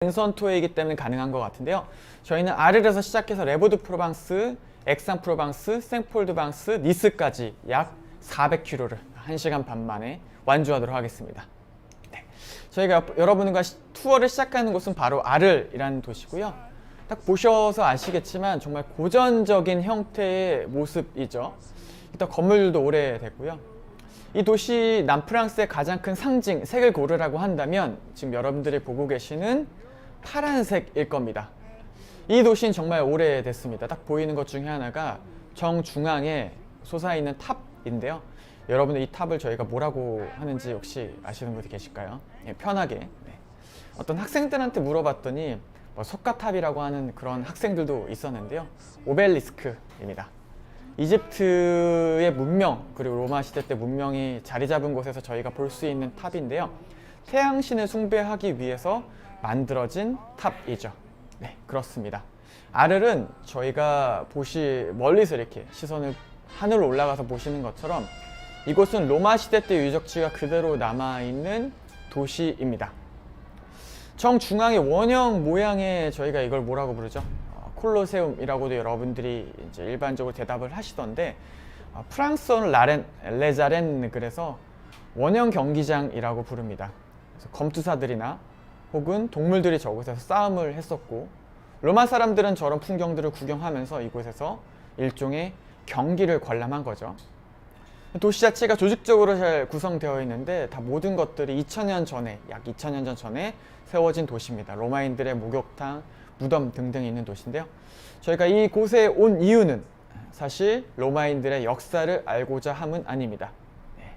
랜선 투어이기 때문에 가능한 것 같은데요. 저희는 아르에서 시작해서 레보드 프로방스, 엑상 프로방스, 생폴드방스, 니스까지 약 400km를 1시간 반 만에 완주하도록 하겠습니다. 네. 저희가 여러분과 투어를 시작하는 곳은 바로 아르이라는 도시고요. 딱 보셔서 아시겠지만 정말 고전적인 형태의 모습이죠. 일단 건물들도 오래됐고요. 이 도시 남프랑스의 가장 큰 상징, 색을 고르라고 한다면 지금 여러분들이 보고 계시는 파란색일 겁니다. 이 도시는 정말 오래됐습니다. 딱 보이는 것 중에 하나가 정중앙에 솟아있는 탑인데요. 여러분들 이 탑을 저희가 뭐라고 하는지 혹시 아시는 분이 계실까요? 예, 편하게. 네. 어떤 학생들한테 물어봤더니 뭐 석가탑이라고 하는 그런 학생들도 있었는데요. 오벨리스크입니다. 이집트의 문명, 그리고 로마 시대 때 문명이 자리 잡은 곳에서 저희가 볼 수 있는 탑인데요. 태양신을 숭배하기 위해서 만들어진 탑이죠. 네, 그렇습니다. 아르는 저희가 멀리서 이렇게 시선을 하늘로 올라가서 보시는 것처럼 이곳은 로마 시대 때 유적지가 그대로 남아있는 도시입니다. 정중앙의 원형 모양의 저희가 이걸 뭐라고 부르죠? 콜로세움이라고도 여러분들이 이제 일반적으로 대답을 하시던데, 프랑스어는 레자렌, 그래서 원형 경기장이라고 부릅니다. 그래서 검투사들이나 혹은 동물들이 저곳에서 싸움을 했었고, 로마 사람들은 저런 풍경들을 구경하면서 이곳에서 일종의 경기를 관람한 거죠. 도시 자체가 조직적으로 잘 구성되어 있는데 다 모든 것들이 2000년 전에, 약 2000년 전에 세워진 도시입니다. 로마인들의 목욕탕, 무덤 등등 있는 도시인데요. 저희가 이곳에 온 이유는 사실 로마인들의 역사를 알고자 함은 아닙니다. 네.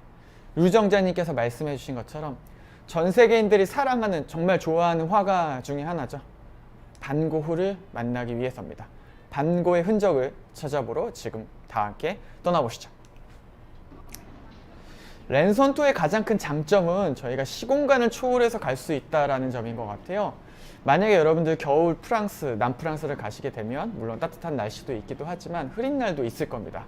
유정자님께서 말씀해 주신 것처럼 전 세계인들이 사랑하는, 정말 좋아하는 화가 중에 하나죠. 반 고흐를 만나기 위해서입니다. 반 고의 흔적을 찾아보러 지금 다 함께 떠나보시죠. 랜선 투어의 가장 큰 장점은 저희가 시공간을 초월해서 갈 수 있다는 점인 것 같아요. 만약에 여러분들 겨울 프랑스, 남프랑스를 가시게 되면 물론 따뜻한 날씨도 있기도 하지만 흐린 날도 있을 겁니다.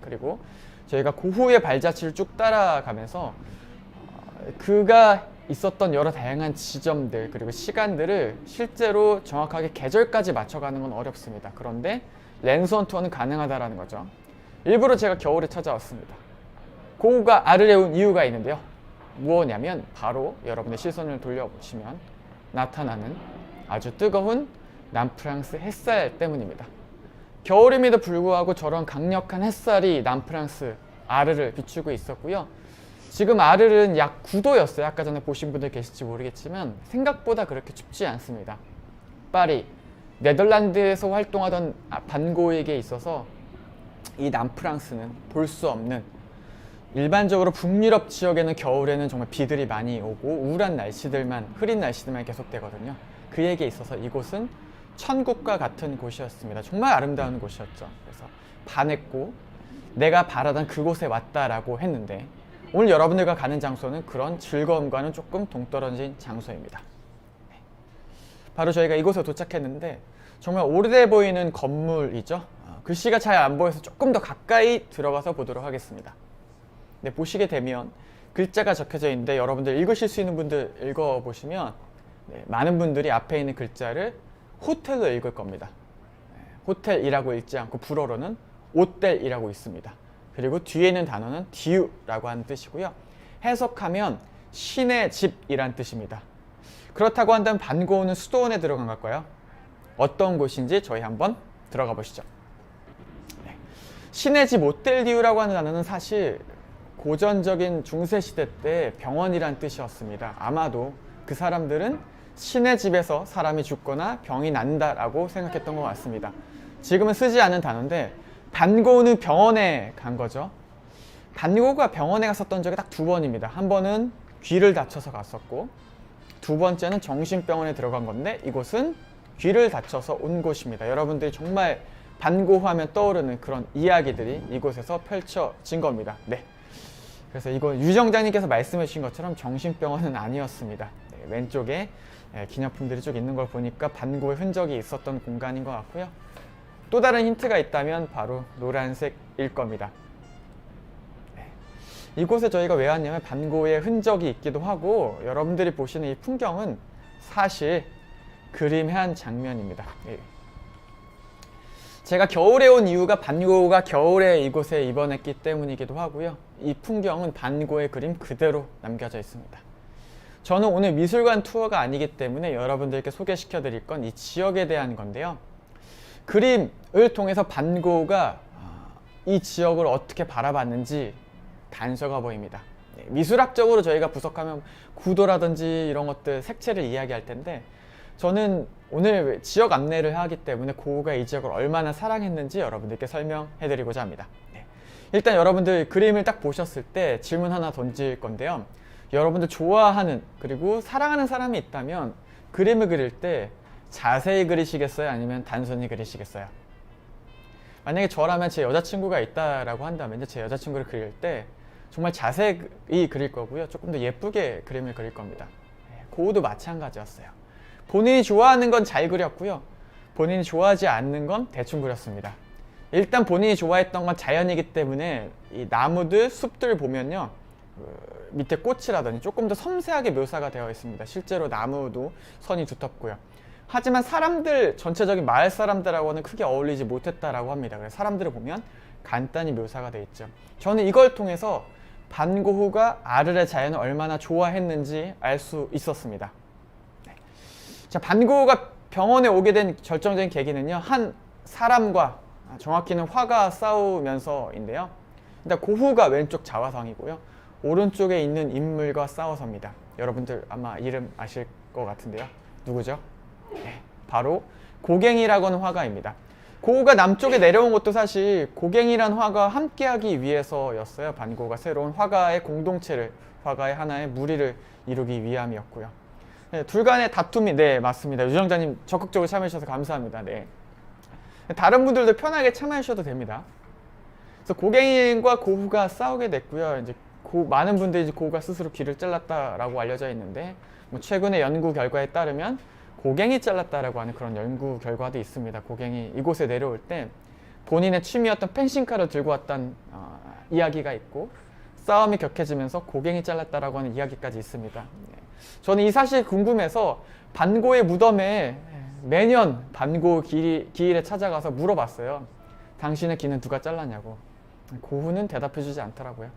그리고 저희가 고흐의 발자취를 쭉 따라가면서 그가 있었던 여러 다양한 지점들, 그리고 시간들을 실제로 정확하게 계절까지 맞춰가는 건 어렵습니다. 그런데 랜선 투어는 가능하다는 거죠. 일부러 제가 겨울에 찾아왔습니다. 고흐가 아르에 온 이유가 있는데요. 무엇이냐면 바로 여러분의 시선을 돌려보시면 나타나는 아주 뜨거운 남프랑스 햇살 때문입니다. 겨울임에도 불구하고 저런 강력한 햇살이 남프랑스 아르를 비추고 있었고요. 지금 아르는 약 9도였어요. 아까 전에 보신 분들 계실지 모르겠지만 생각보다 그렇게 춥지 않습니다. 파리, 네덜란드에서 활동하던 반 고흐에게 있어서 이 남프랑스는 볼 수 없는, 일반적으로 북유럽 지역에는 겨울에는 정말 비들이 많이 오고 우울한 날씨들만, 흐린 날씨들만 계속되거든요. 그에게 있어서 이곳은 천국과 같은 곳이었습니다. 정말 아름다운 곳이었죠. 그래서 반했고 내가 바라던 그곳에 왔다라고 했는데, 오늘 여러분들과 가는 장소는 그런 즐거움과는 조금 동떨어진 장소입니다. 바로 저희가 이곳에 도착했는데 정말 오래돼 보이는 건물이죠. 글씨가 잘 안 보여서 조금 더 가까이 들어가서 보도록 하겠습니다. 네, 보시게 되면 글자가 적혀져 있는데 여러분들 읽으실 수 있는 분들 읽어보시면 많은 분들이 앞에 있는 글자를 호텔로 읽을 겁니다. 호텔이라고 읽지 않고 불어로는 오텔이라고 있습니다. 그리고 뒤에 있는 단어는 디유라고 하는 뜻이고요. 해석하면 신의 집이란 뜻입니다. 그렇다고 한다면 반 고흐는 수도원에 들어간 걸까요? 어떤 곳인지 저희 한번 들어가 보시죠. 네. 신의 집 오텔 디유라고 하는 단어는 사실 고전적인 중세시대 때 병원이란 뜻이었습니다. 아마도 그 사람들은 신의 집에서 사람이 죽거나 병이 난다라고 생각했던 것 같습니다. 지금은 쓰지 않은 단어인데 반 고흐는 병원에 간 거죠. 반 고흐가 병원에 갔었던 적이 딱 2번입니다. 한 번은 귀를 다쳐서 갔었고, 두 번째는 정신병원에 들어간 건데 이곳은 귀를 다쳐서 온 곳입니다. 여러분들이 정말 반 고흐 하면 떠오르는 그런 이야기들이 이곳에서 펼쳐진 겁니다. 네. 그래서 이거 유정장님께서 말씀해 주신 것처럼 정신병원은 아니었습니다. 네, 왼쪽에 기념품들이 쭉 있는 걸 보니까 반 고흐의 흔적이 있었던 공간인 것 같고요. 또 다른 힌트가 있다면 바로 노란색일 겁니다. 네. 이곳에 저희가 왜 왔냐면 반 고흐의 흔적이 있기도 하고, 여러분들이 보시는 이 풍경은 사실 그림한 장면입니다. 예. 제가 겨울에 온 이유가 반고가 겨울에 이곳에 입원했기 때문이기도 하고요. 이 풍경은 반고의 그림 그대로 남겨져 있습니다. 저는 오늘 미술관 투어가 아니기 때문에 여러분들께 소개시켜 드릴 건 이 지역에 대한 건데요. 그림을 통해서 반고가 이 지역을 어떻게 바라봤는지 단서가 보입니다. 미술학적으로 저희가 분석하면 구도라든지 이런 것들 색채를 이야기할 텐데, 저는 오늘 지역 안내를 하기 때문에 고흐가 이 지역을 얼마나 사랑했는지 여러분들께 설명해 드리고자 합니다. 일단 여러분들 그림을 딱 보셨을 때 질문 하나 던질 건데요. 여러분들 좋아하는 그리고 사랑하는 사람이 있다면 그림을 그릴 때 자세히 그리시겠어요? 아니면 단순히 그리시겠어요? 만약에 저라면 제 여자친구가 있다라고 한다면 제 여자친구를 그릴 때 정말 자세히 그릴 거고요. 조금 더 예쁘게 그림을 그릴 겁니다. 고흐도 마찬가지였어요. 본인이 좋아하는 건 잘 그렸고요. 본인이 좋아하지 않는 건 대충 그렸습니다. 일단 본인이 좋아했던 건 자연이기 때문에 이 나무들, 숲들 보면요. 밑에 꽃이라든지 조금 더 섬세하게 묘사가 되어 있습니다. 실제로 나무도 선이 두텁고요. 하지만 사람들, 전체적인 마을 사람들하고는 크게 어울리지 못했다라고 합니다. 그래서 사람들을 보면 간단히 묘사가 되어 있죠. 저는 이걸 통해서 반고흐가 아르의 자연을 얼마나 좋아했는지 알 수 있었습니다. 자, 반고흐가 병원에 오게 된 결정적인 계기는요, 한 사람과, 정확히는 화가 싸우면서인데요. 일단 고흐가 왼쪽 좌화상이고요, 오른쪽에 있는 인물과 싸워서입니다. 여러분들 아마 이름 아실 것 같은데요. 누구죠? 네, 바로 고갱이라고 하는 화가입니다. 고흐가 남쪽에 내려온 것도 사실 고갱이란 화가 함께하기 위해서였어요. 반고흐가 새로운 화가의 공동체를, 화가의 하나의 무리를 이루기 위함이었고요. 네, 둘 간의 다툼이, 네, 맞습니다. 유정자님 적극적으로 참여해주셔서 감사합니다. 네. 다른 분들도 편하게 참여하셔도 됩니다. 그래서 고갱이과 고흐가 싸우게 됐고요. 이제 많은 분들이 이제 고흐가 스스로 귀를 잘랐다라고 알려져 있는데, 뭐 최근의 연구 결과에 따르면 고갱이 잘랐다라고 하는 그런 연구 결과도 있습니다. 고갱이 이곳에 내려올 때 본인의 취미였던 펜싱칼을 들고 왔던 이야기가 있고, 싸움이 격해지면서 고갱이 잘랐다라고 하는 이야기까지 있습니다. 저는 이 사실 궁금해서 반고의 무덤에 매년 반고 기일에 찾아가서 물어봤어요. 당신의 귀는 누가 잘랐냐고. 고흐는 대답해주지 않더라고요.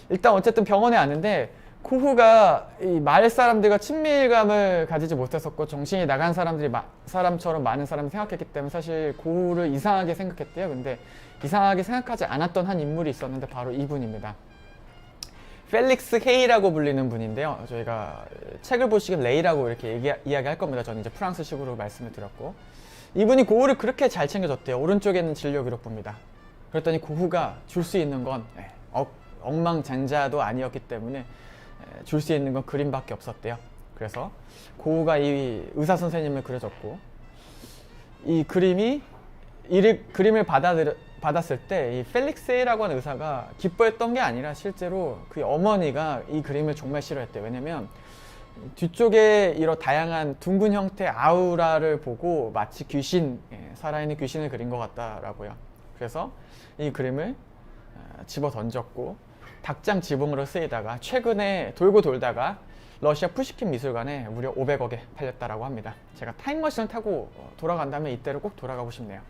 일단 어쨌든 병원에 왔는데 고흐가 이 마을 사람들과 친밀감을 가지지 못했었고, 정신이 나간 사람처럼 많은 사람이 생각했기 때문에 사실 고흐를 이상하게 생각했대요. 근데 이상하게 생각하지 않았던 한 인물이 있었는데 바로 이분입니다. 펠릭스 헤이라고 불리는 분인데요. 저희가 책을 보시면 레이라고 이렇게 이야기할 겁니다. 저는 이제 프랑스식으로 말씀을 드렸고, 이분이 고흐를 그렇게 잘 챙겨줬대요. 오른쪽에는 진료 기록부입니다. 그랬더니 고흐가 줄 수 있는 건 억망장자도 아니었기 때문에 줄 수 있는 건 그림밖에 없었대요. 그래서 고흐가 이 의사 선생님을 그려줬고, 이 그림을 받았을 때 이 펠릭스 헤이라고 하는 의사가 기뻐했던 게 아니라 실제로 그 어머니가 이 그림을 정말 싫어했대요. 왜냐면 뒤쪽에 이런 다양한 둥근 형태의 아우라를 보고 마치 귀신, 살아있는 귀신을 그린 것 같다라고요. 그래서 이 그림을 집어 던졌고, 닭장 지붕으로 쓰이다가 최근에 돌고 돌다가 러시아 푸시킨 미술관에 무려 500억에 팔렸다라고 합니다. 제가 타임머신을 타고 돌아간다면 이때로 꼭 돌아가고 싶네요.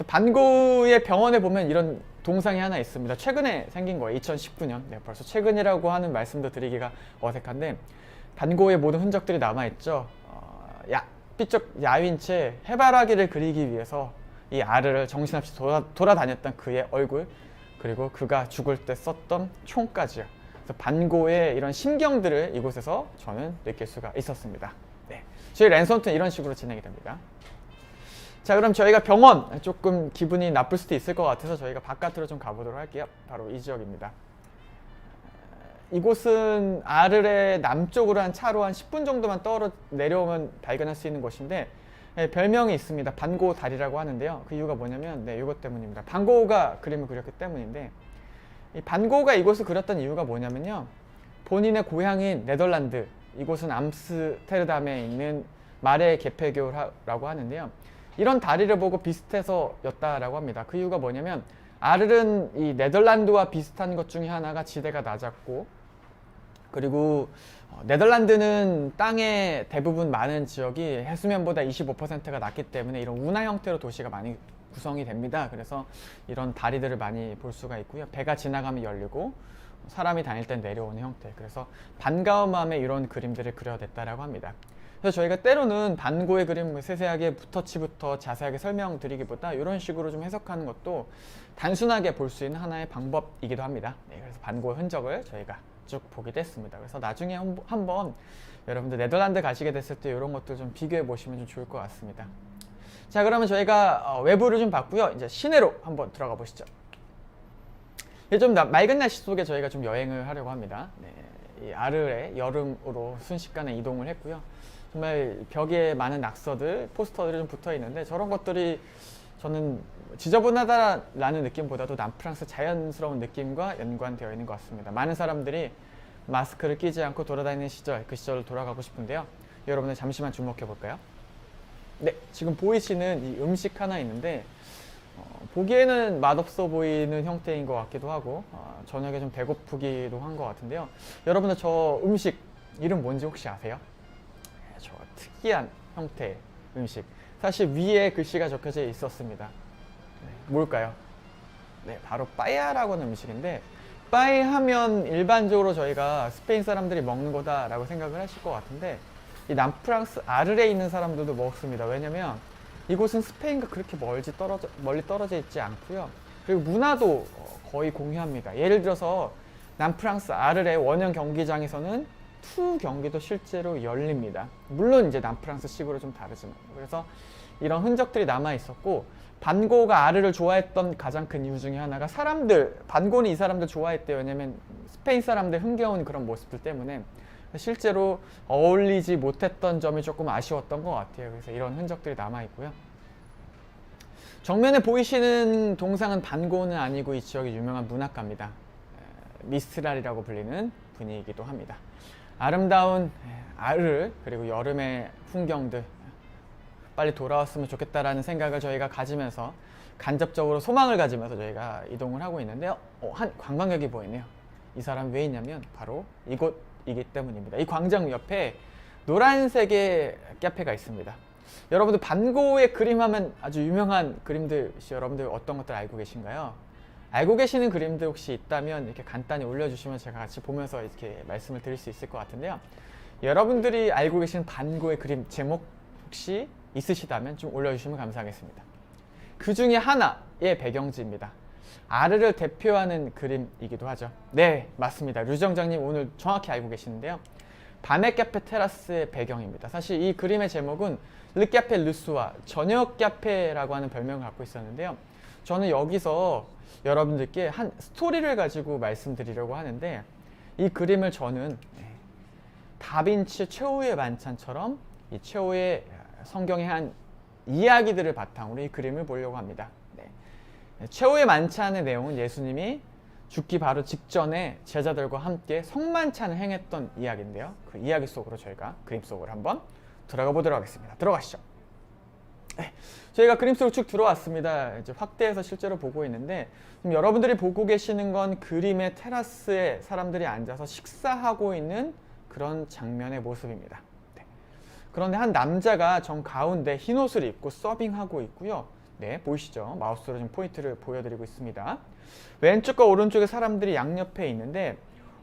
반고의 병원에 보면 이런 동상이 하나 있습니다. 최근에 생긴 거예요. 2019년. 네, 벌써 최근이라고 하는 말씀도 드리기가 어색한데, 반고의 모든 흔적들이 남아있죠. 삐쩍 야윈 채 해바라기를 그리기 위해서 이 아르를 정신없이 돌아다녔던 그의 얼굴, 그리고 그가 죽을 때 썼던 총까지요. 그래서 반고의 이런 심경들을 이곳에서 저는 느낄 수가 있었습니다. 네, 저희 랜선트는 이런 식으로 진행이 됩니다. 자, 그럼 저희가 병원, 조금 기분이 나쁠 수도 있을 것 같아서 저희가 바깥으로 좀 가보도록 할게요. 바로 이 지역입니다. 이곳은 아르의 남쪽으로 한 차로 한 10분 정도만 내려오면 발견할 수 있는 곳인데, 별명이 있습니다. 반고 다리라고 하는데요. 그 이유가 뭐냐면, 이것 때문입니다. 반고가 그림을 그렸기 때문인데, 이 반고가 이곳을 그렸던 이유가 뭐냐면요, 본인의 고향인 네덜란드, 이곳은 암스테르담에 있는 마레 개폐교라고 하는데요, 이런 다리를 보고 비슷해서였다라고 합니다. 그 이유가 뭐냐면, 아르는 이 네덜란드와 비슷한 것 중에 하나가 지대가 낮았고, 그리고 네덜란드는 땅의 대부분 많은 지역이 해수면보다 25%가 낮기 때문에 이런 운하 형태로 도시가 많이 구성이 됩니다. 그래서 이런 다리들을 많이 볼 수가 있고요. 배가 지나가면 열리고 사람이 다닐 땐 내려오는 형태. 그래서 반가운 마음에 이런 그림들을 그려냈다라고 합니다. 그래서 저희가 때로는 반고의 그림 세세하게 붓터치부터 자세하게 설명드리기보다 이런 식으로 좀 해석하는 것도 단순하게 볼 수 있는 하나의 방법이기도 합니다. 네, 그래서 반고의 흔적을 저희가 쭉 보기도 했습니다. 그래서 나중에 한번 여러분들 네덜란드 가시게 됐을 때 이런 것들 좀 비교해 보시면 좀 좋을 것 같습니다. 자, 그러면 저희가 외부를 좀 봤고요. 이제 시내로 한번 들어가 보시죠. 좀 맑은 날씨 속에 저희가 좀 여행을 하려고 합니다. 네, 이 아르에 여름으로 순식간에 이동을 했고요. 정말 벽에 많은 낙서들, 포스터들이 좀 붙어 있는데 저런 것들이 저는 지저분하다라는 느낌보다도 남프랑스 자연스러운 느낌과 연관되어 있는 것 같습니다. 많은 사람들이 마스크를 끼지 않고 돌아다니는 시절, 그 시절을 돌아가고 싶은데요. 여러분들 잠시만 주목해 볼까요? 네, 지금 보이시는 이 음식 하나 있는데 보기에는 맛없어 보이는 형태인 것 같기도 하고 저녁에 좀 배고프기도 한 것 같은데요. 여러분들 저 음식 이름 뭔지 혹시 아세요? 저 특이한 형태의 음식. 사실 위에 글씨가 적혀져 있었습니다. 네, 뭘까요? 네, 바로 빠야라고 하는 음식인데 빠이 하면 일반적으로 저희가 스페인 사람들이 먹는 거다라고 생각을 하실 것 같은데 이 남프랑스 아르에 있는 사람들도 먹습니다. 왜냐면 이곳은 스페인과 그렇게 멀리 떨어져 있지 않고요. 그리고 문화도 거의 공유합니다. 예를 들어서 남프랑스 아르의 원형 경기장에서는 투 경기도 실제로 열립니다. 물론 이제 남프랑스식으로 좀 다르지만. 그래서 이런 흔적들이 남아 있었고 반고가 아르를 좋아했던 가장 큰 이유 중에 하나가 반고는 이 사람들 좋아했대요. 왜냐면 스페인 사람들 흥겨운 그런 모습들 때문에 실제로 어울리지 못했던 점이 조금 아쉬웠던 것 같아요. 그래서 이런 흔적들이 남아 있고요. 정면에 보이시는 동상은 반고는 아니고 이 지역의 유명한 문학가입니다. 미스트랄이라고 불리는 분이기도 합니다. 아름다운 아르 그리고 여름의 풍경들 빨리 돌아왔으면 좋겠다라는 생각을 저희가 가지면서 간접적으로 소망을 가지면서 저희가 이동을 하고 있는데요. 한 관광객이 보이네요. 이 사람 왜 있냐면 바로 이곳이기 때문입니다. 이 광장 옆에 노란색의 카페가 있습니다. 여러분들 반고의 그림하면 아주 유명한 그림들 혹시 여러분들 어떤 것들 알고 계신가요? 알고 계시는 그림들 혹시 있다면 이렇게 간단히 올려주시면 제가 같이 보면서 이렇게 말씀을 드릴 수 있을 것 같은데요. 여러분들이 알고 계시는 반고의 그림 제목 혹시 있으시다면 좀 올려주시면 감사하겠습니다. 그 중에 하나의 배경지입니다. 아르를 대표하는 그림이기도 하죠. 네, 맞습니다. 류정장님 오늘 정확히 알고 계시는데요. 밤의 카페 테라스의 배경입니다. 사실 이 그림의 제목은 르카페 르수아, 저녁 카페라고 하는 별명을 갖고 있었는데요. 저는 여기서 여러분들께 한 스토리를 가지고 말씀드리려고 하는데 이 그림을 저는 다빈치 최후의 만찬처럼 이 최후의 성경의 한 이야기들을 바탕으로 이 그림을 보려고 합니다. 최후의 만찬의 내용은 예수님이 죽기 바로 직전에 제자들과 함께 성만찬을 행했던 이야기인데요. 그 이야기 속으로 저희가 그림 속으로 한번 들어가 보도록 하겠습니다. 들어가시죠. 네, 저희가 그림 속으로 쭉 들어왔습니다. 이제 확대해서 실제로 보고 있는데 지금 여러분들이 보고 계시는 건 그림의 테라스에 사람들이 앉아서 식사하고 있는 그런 장면의 모습입니다. 네. 그런데 한 남자가 정 가운데 흰 옷을 입고 서빙하고 있고요. 네, 보이시죠? 마우스로 지금 포인트를 보여드리고 있습니다. 왼쪽과 오른쪽에 사람들이 양옆에 있는데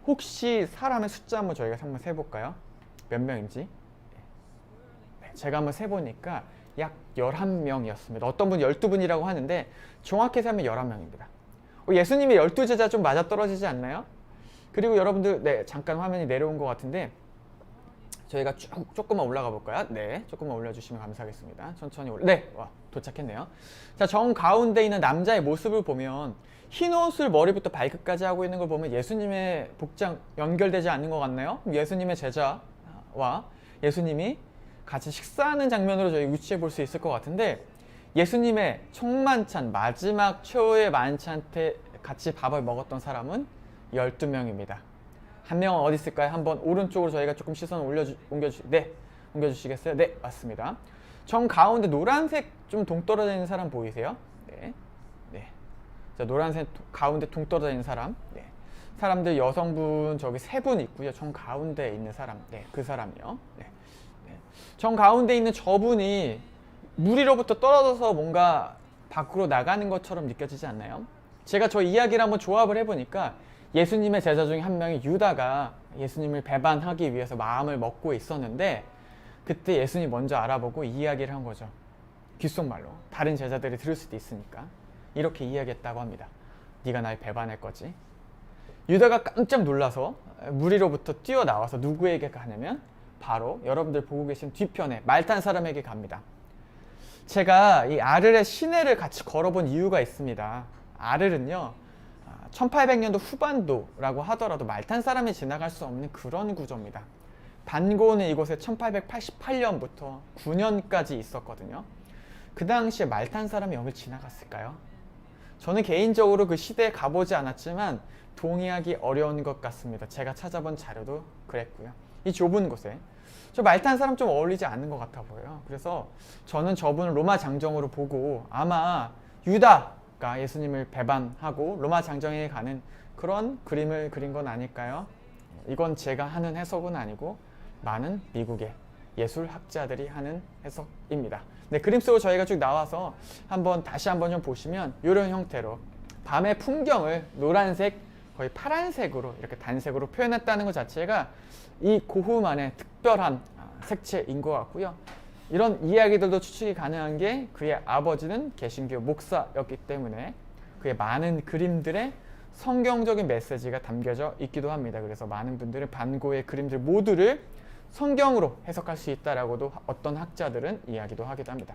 혹시 사람의 숫자 한번 저희가 한번 세볼까요? 몇 명인지? 네, 제가 한번 세보니까 약 11명이었습니다. 어떤 분 12분이라고 하는데 정확히 세면 11명입니다. 예수님의 12제자 좀 맞아떨어지지 않나요? 그리고 여러분들 네, 잠깐 화면이 내려온 것 같은데 저희가 조금만 올라가 볼까요? 네, 조금만 올려주시면 감사하겠습니다. 천천히 네, 와, 도착했네요. 자, 정 가운데 있는 남자의 모습을 보면 흰 옷을 머리부터 발끝까지 하고 있는 걸 보면 예수님의 복장 연결되지 않는 것 같나요? 예수님의 제자와 예수님이 같이 식사하는 장면으로 저희 위치해 볼 수 있을 것 같은데 예수님의 총만찬 마지막 최후의 만찬 때 같이 밥을 먹었던 사람은 12명입니다. 한 명은 어디 있을까요? 한번 오른쪽으로 저희가 조금 시선을 옮겨주시겠어요? 네, 맞습니다. 정 가운데 노란색 좀 동떨어져 있는 사람 보이세요? 네. 네. 자, 노란색 가운데 동떨어져 있는 사람. 네. 사람들 여성분 저기 세 분 있고요. 정 가운데 있는 사람, 네, 그 사람이요. 네. 네. 정 가운데 있는 저분이 물 위로부터 떨어져서 뭔가 밖으로 나가는 것처럼 느껴지지 않나요? 제가 저 이야기를 한번 조합을 해보니까 예수님의 제자 중에 한 명이 유다가 예수님을 배반하기 위해서 마음을 먹고 있었는데 그때 예수님이 먼저 알아보고 이야기를 한 거죠. 귓속말로. 다른 제자들이 들을 수도 있으니까. 이렇게 이야기했다고 합니다. 네가 날 배반할 거지? 유다가 깜짝 놀라서 물 위로부터 뛰어나와서 누구에게 가냐면 바로 여러분들 보고 계신 뒤편에 말 탄 사람에게 갑니다. 제가 이 아르레 시내를 같이 걸어본 이유가 있습니다. 아르는요 1800년도 후반도라고 하더라도 말 탄 사람이 지나갈 수 없는 그런 구조입니다. 반고는 이곳에 1888년부터 9년까지 있었거든요. 그 당시에 말 탄 사람이 여길 지나갔을까요? 저는 개인적으로 그 시대에 가보지 않았지만 동의하기 어려운 것 같습니다. 제가 찾아본 자료도 그랬고요. 이 좁은 곳에 저 말 탄 사람 좀 어울리지 않는 것 같아 보여요. 그래서 저는 저분을 로마 장정으로 보고 아마 유다가 예수님을 배반하고 로마 장정에 가는 그런 그림을 그린 건 아닐까요? 이건 제가 하는 해석은 아니고 많은 미국의 예술학자들이 하는 해석입니다. 네, 그림 속으로 저희가 쭉 나와서 다시 한번 좀 보시면 이런 형태로 밤의 풍경을 노란색, 거의 파란색으로 이렇게 단색으로 표현했다는 것 자체가 이 고흐만의 특별한 색채인 것 같고요. 이런 이야기들도 추측이 가능한 게 그의 아버지는 개신교 목사였기 때문에 그의 많은 그림들에 성경적인 메시지가 담겨져 있기도 합니다. 그래서 많은 분들은 반고의 그림들 모두를 성경으로 해석할 수 있다라고도 어떤 학자들은 이야기도 하기도 합니다.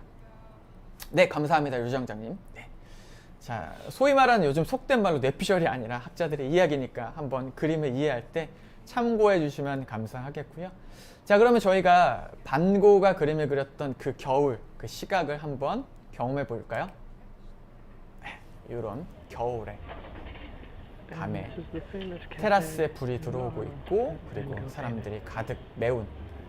네, 감사합니다, 유정장님. 네. 자, 소위 말하는 요즘 속된 말로 뇌피셜이 아니라 학자들의 이야기니까 한번 그림을 이해할 때 참고해 주시면 감사하겠고요. 자, 그러면 저희가 반고가 그림을 그렸던 그 겨울, 그 시각을 한번 경험해 볼까요? 네, 이런 겨울에 밤에 테라스에 불이 들어오고 있고 그리고 사람들이 가득 메운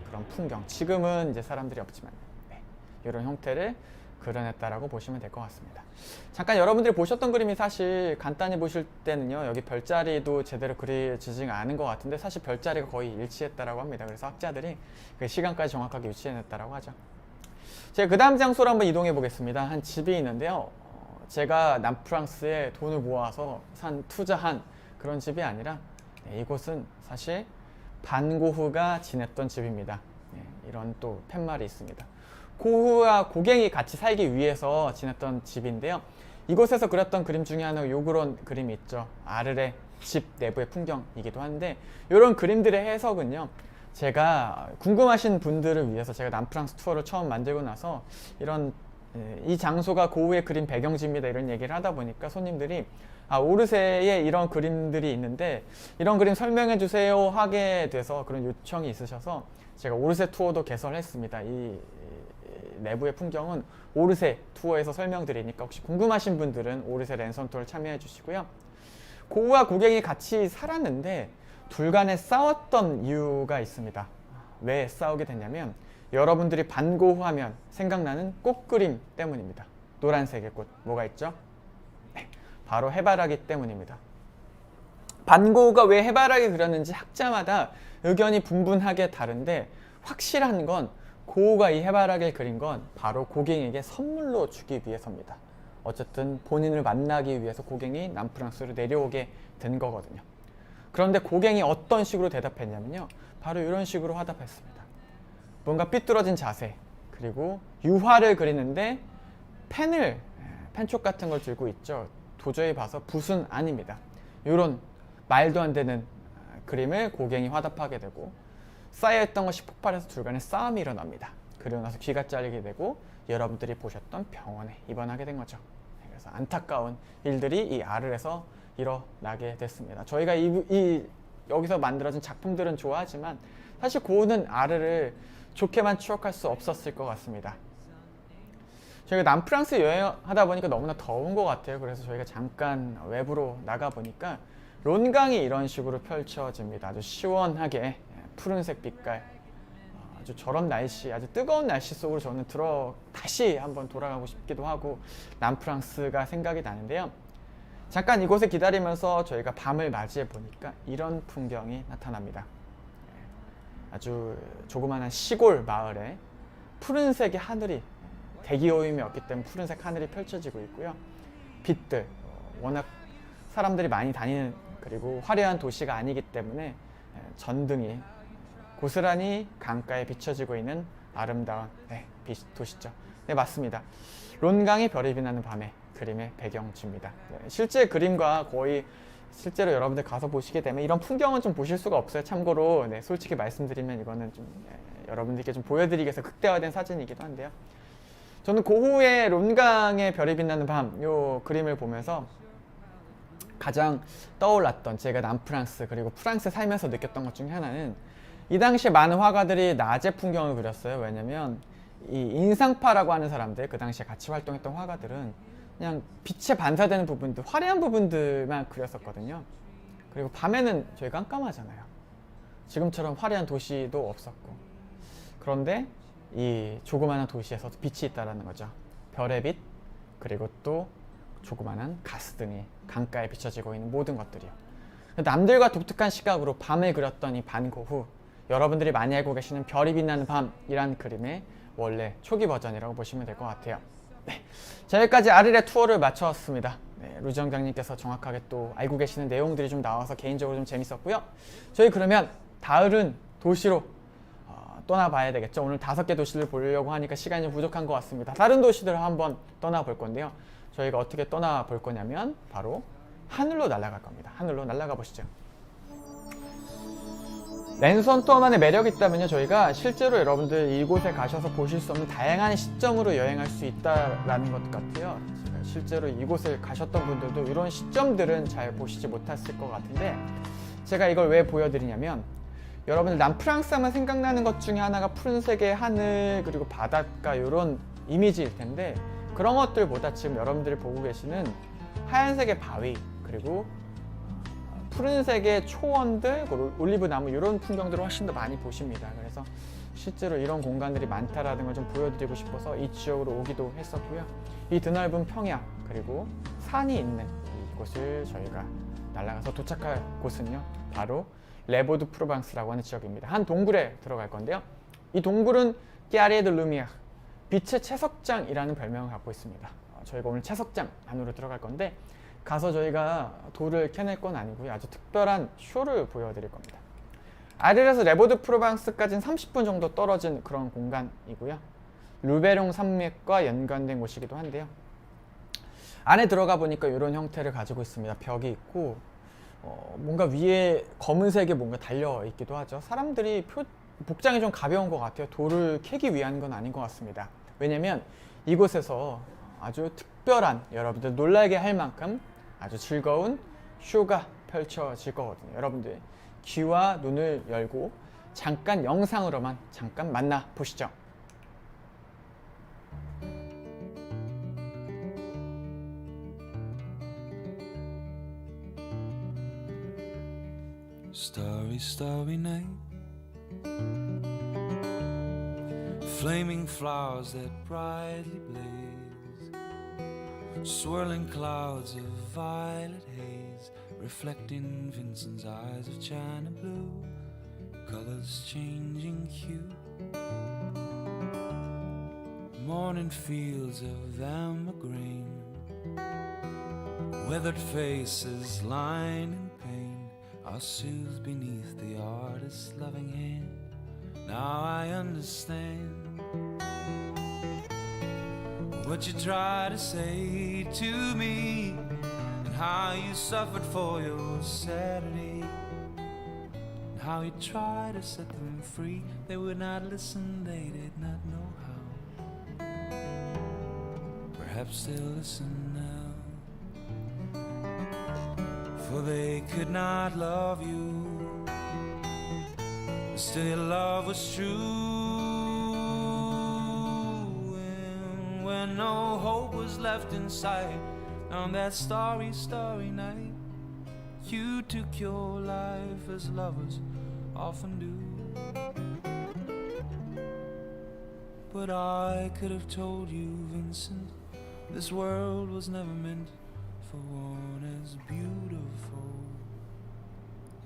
그런 풍경. 지금은 이제 사람들이 없지만 네, 이런 형태를 그려냈다라고 보시면 될 것 같습니다. 잠깐 여러분들이 보셨던 그림이 사실 간단히 보실 때는요, 여기 별자리도 제대로 그려지지 않은 것 같은데 사실 별자리가 거의 일치했다라고 합니다. 그래서 학자들이 그 시간까지 정확하게 유추해냈다라고 하죠. 제가 그 다음 장소로 한번 이동해 보겠습니다. 한 집이 있는데요. 제가 남프랑스에 돈을 모아서 투자한 그런 집이 아니라 이곳은 사실 반고흐가 지냈던 집입니다. 이런 또 팻말이 있습니다. 고흐와 고갱이 같이 살기 위해서 지냈던 집인데요. 이곳에서 그렸던 그림 중에 하나가 요런 그림이 있죠. 아르레 집 내부의 풍경이기도 한데 이런 그림들의 해석은요. 제가 궁금하신 분들을 위해서 제가 남프랑스 투어를 처음 만들고 나서 이 장소가 고흐의 그림 배경지입니다 이런 얘기를 하다 보니까 손님들이 오르세에 이런 그림들이 있는데 이런 그림 설명해 주세요 하게 돼서 그런 요청이 있으셔서 제가 오르세 투어도 개설했습니다. 이 내부의 풍경은 오르세 투어에서 설명드리니까 혹시 궁금하신 분들은 오르세 랜선 투어를 참여해 주시고요. 고흐와 고갱이 같이 살았는데 둘 간에 싸웠던 이유가 있습니다. 왜 싸우게 됐냐면 여러분들이 반고흐 하면 생각나는 꽃그림 때문입니다. 노란색의 꽃 뭐가 있죠? 네, 바로 해바라기 때문입니다. 반고흐가 왜 해바라기 그렸는지 학자마다 의견이 분분하게 다른데 확실한 건 고흐가 이 해바라기를 그린 건 바로 고갱에게 선물로 주기 위해서입니다. 어쨌든 본인을 만나기 위해서 고갱이 남프랑스로 내려오게 된 거거든요. 그런데 고갱이 어떤 식으로 대답했냐면요. 바로 이런 식으로 화답했습니다. 뭔가 삐뚤어진 자세, 그리고 유화를 그리는데 펜촉 같은 걸 들고 있죠. 도저히 봐서 붓은 아닙니다. 이런 말도 안 되는 그림을 고갱이 화답하게 되고 쌓여있던 것이 폭발해서 둘 간에 싸움이 일어납니다. 그리고 나서 귀가 잘리게 되고 여러분들이 보셨던 병원에 입원하게 된 거죠. 그래서 안타까운 일들이 이 아르에서 일어나게 됐습니다. 저희가 여기서 만들어진 작품들은 좋아하지만 사실 고흐는 아르를 좋게만 추억할 수 없었을 것 같습니다. 저희가 남프랑스 여행하다 보니까 너무나 더운 것 같아요. 그래서 저희가 잠깐 외부로 나가 보니까 론강이 이런 식으로 펼쳐집니다. 아주 시원하게 푸른색 빛깔, 아주 저런 날씨, 아주 뜨거운 날씨 속으로 저는 다시 한번 돌아가고 싶기도 하고 남프랑스가 생각이 나는데요. 잠깐 이곳에 기다리면서 저희가 밤을 맞이해 보니까 이런 풍경이 나타납니다. 아주 조그마한 시골 마을에 푸른색의 하늘이, 대기 오염이 없기 때문에 푸른색 하늘이 펼쳐지고 있고요. 빛들, 워낙 사람들이 많이 다니는, 그리고 화려한 도시가 아니기 때문에 전등이 고스란히 강가에 비춰지고 있는 아름다운 도시죠. 네, 맞습니다. 론강의 별이 빛나는 밤의 그림의 배경지입니다. 실제 그림과 거의 실제로 여러분들 가서 보시게 되면 이런 풍경은 좀 보실 수가 없어요. 참고로 솔직히 말씀드리면 이거는 좀 여러분들께 좀 보여드리기 위해서 극대화된 사진이기도 한데요. 저는 고흐의 론강의 별이 빛나는 밤 요 그림을 보면서 가장 떠올랐던, 제가 남프랑스 그리고 프랑스에 살면서 느꼈던 것 중에 하나는, 이 당시에 많은 화가들이 낮의 풍경을 그렸어요. 왜냐면 이 인상파라고 하는 사람들, 그 당시에 같이 활동했던 화가들은 그냥 빛에 반사되는 부분들, 화려한 부분들만 그렸었거든요. 그리고 밤에는 저희 깜깜하잖아요. 지금처럼 화려한 도시도 없었고. 그런데 이 조그마한 도시에서도 빛이 있다는 거죠. 별의 빛, 그리고 또 조그마한 가스등이 강가에 비춰지고 있는 모든 것들이요. 남들과 독특한 시각으로 밤을 그렸던 이 반 고흐, 여러분들이 많이 알고 계시는 별이 빛나는 밤이란 그림의 원래 초기 버전이라고 보시면 될 것 같아요. 네, 자, 여기까지 아르레 투어를 마쳤습니다. 루지 원장님께서 정확하게 또 알고 계시는 내용들이 좀 나와서 개인적으로 좀 재밌었고요. 저희 그러면 다른 도시로 떠나봐야 되겠죠. 오늘 5개 도시를 보려고 하니까 시간이 좀 부족한 것 같습니다. 다른 도시들을 한번 떠나볼 건데요. 저희가 어떻게 떠나볼 거냐면 바로 하늘로 날아갈 겁니다. 하늘로 날아가 보시죠. 랜선 투어만의 매력이 있다면요, 저희가 실제로 여러분들 이곳에 가셔서 보실 수 없는 다양한 시점으로 여행할 수 있다라는 것 같아요. 제가 실제로 이곳을 가셨던 분들도 이런 시점들은 잘 보시지 못했을 것 같은데, 제가 이걸 왜 보여드리냐면, 여러분들 남프랑스 하면 생각나는 것 중에 하나가 푸른색의 하늘, 그리고 바닷가, 이런 이미지일 텐데, 그런 것들보다 지금 여러분들이 보고 계시는 하얀색의 바위, 그리고 푸른색의 초원들, 올리브 나무, 이런 풍경들을 훨씬 더 많이 보십니다. 그래서 실제로 이런 공간들이 많다라는 걸 좀 보여드리고 싶어서 이 지역으로 오기도 했었고요. 이 드넓은 평야, 그리고 산이 있는 이곳을 저희가 날아가서 도착할 곳은요, 바로 레보드 프로방스라고 하는 지역입니다. 한 동굴에 들어갈 건데요. 이 동굴은 끼아리에 드 루미ère, 빛의 채석장이라는 별명을 갖고 있습니다. 저희가 오늘 채석장 안으로 들어갈 건데, 가서 저희가 돌을 캐낼 건 아니고요. 아주 특별한 쇼를 보여드릴 겁니다. 아르에서 레보드 프로방스까지는 30분 정도 떨어진 그런 공간이고요. 루베롱 산맥과 연관된 곳이기도 한데요. 안에 들어가 보니까 이런 형태를 가지고 있습니다. 벽이 있고 뭔가 위에 검은색에 뭔가 달려 있기도 하죠. 사람들이 복장이 좀 가벼운 것 같아요. 돌을 캐기 위한 건 아닌 것 같습니다. 왜냐면 이곳에서 아주 특별한, 여러분들 놀라게 할 만큼 아주 즐거운 쇼가 펼쳐질 거거든요. 여러분들 귀와 눈을 열고 잠깐 영상으로만 잠깐 만나 보시죠. Starry, starry night, flaming flowers that brightly blaze, swirling clouds of violet haze, reflecting Vincent's eyes of china blue, colors changing hue, morning fields of amber grain, weathered faces lined in pain are soothed beneath the artist's loving hand. Now I understand what you try to say to me, and how you suffered for your Saturday, and how you tried to set them free. They would not listen, they did not know how. Perhaps they'll listen now, for they could not love you. Still love was true, and when no hope was left in sight on that starry, starry night, you took your life as lovers often do. But I could have told you, Vincent, this world was never meant for one as beautiful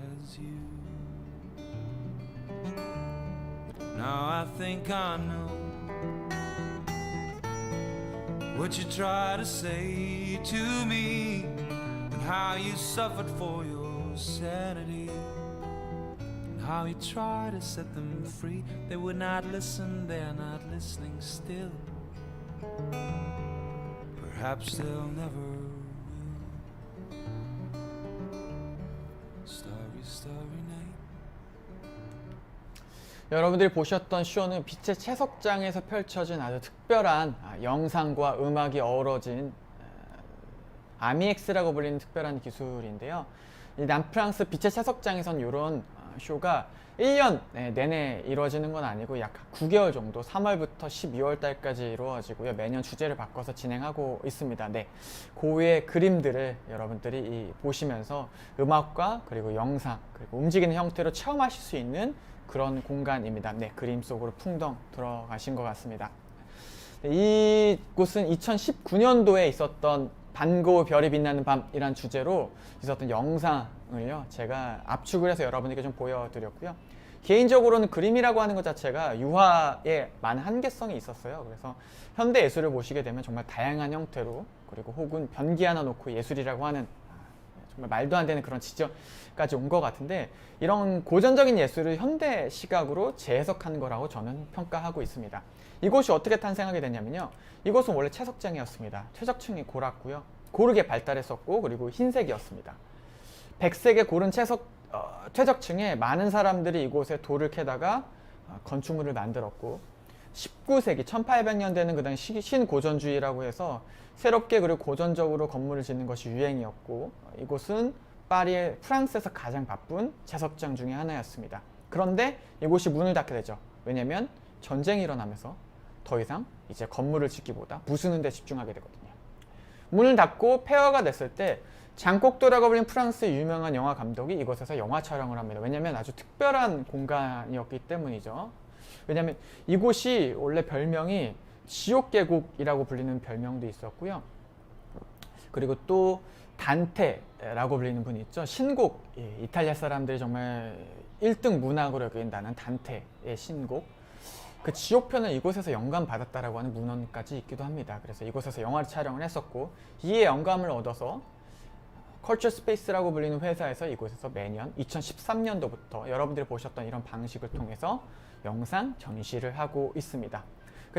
as you. Now I think I know what you try to say to me, and how you suffered for your sanity, and how you try to set them free. They would not listen, they're not listening still. Perhaps they'll never will. Starry, starry night. 여러분들이 보셨던 쇼는 빛의 채석장에서 펼쳐진 아주 특별한 영상과 음악이 어우러진 아미엑스라고 불리는 특별한 기술인데요. 이 남프랑스 빛의 채석장에선 이런 쇼가 1년 내내 이루어지는 건 아니고 약 9개월 정도 3월부터 12월 달까지 이루어지고요. 매년 주제를 바꿔서 진행하고 있습니다. 네, 고유의 그림들을 여러분들이 보시면서 음악과 그리고 영상 그리고 움직이는 형태로 체험하실 수 있는 그런 공간입니다. 네, 그림 속으로 풍덩 들어가신 것 같습니다. 네, 이곳은 2019년도에 있었던 반고 별이 빛나는 밤이란 주제로 있었던 영상을요 제가 압축을 해서 여러분에게 좀 보여드렸고요. 개인적으로는 그림이라고 하는 것 자체가 유화에 많은 한계성이 있었어요. 그래서 현대 예술을 보시게 되면 정말 다양한 형태로, 그리고 혹은 변기 하나 놓고 예술이라고 하는 정말 말도 안 되는 그런 지점까지 온 것 같은데, 이런 고전적인 예술을 현대 시각으로 재해석한 거라고 저는 평가하고 있습니다. 이곳이 어떻게 탄생하게 됐냐면요, 이곳은 원래 채석장이었습니다. 퇴적층이 골았고요, 고르게 발달했었고, 그리고 흰색이었습니다. 백색의 고른 퇴적층에 많은 사람들이 이곳에 돌을 캐다가 건축물을 만들었고, 19세기 1800년대는 그 당시 신고전주의라고 해서 새롭게 그리고 고전적으로 건물을 짓는 것이 유행이었고, 이곳은 파리의 프랑스에서 가장 바쁜 채석장 중에 하나였습니다. 그런데 이곳이 문을 닫게 되죠. 왜냐면 전쟁이 일어나면서 더 이상 이제 건물을 짓기보다 부수는 데 집중하게 되거든요. 문을 닫고 폐허가 됐을 때 장콕도라고 불린 프랑스의 유명한 영화 감독이 이곳에서 영화 촬영을 합니다. 왜냐면 아주 특별한 공간이었기 때문이죠. 왜냐면 이곳이 원래 별명이 지옥계곡이라고 불리는 별명도 있었고요. 그리고 또 단테라고 불리는 분이 있죠. 신곡, 이탈리아 사람들이 정말 1등 문학으로 여긴다는 단테의 신곡, 그 지옥편을 이곳에서 영감 받았다라고 하는 문헌까지 있기도 합니다. 그래서 이곳에서 영화를 촬영을 했었고, 이에 영감을 얻어서 컬처 스페이스라고 불리는 회사에서 이곳에서 매년 2013년도부터 여러분들이 보셨던 이런 방식을 통해서 영상 전시를 하고 있습니다.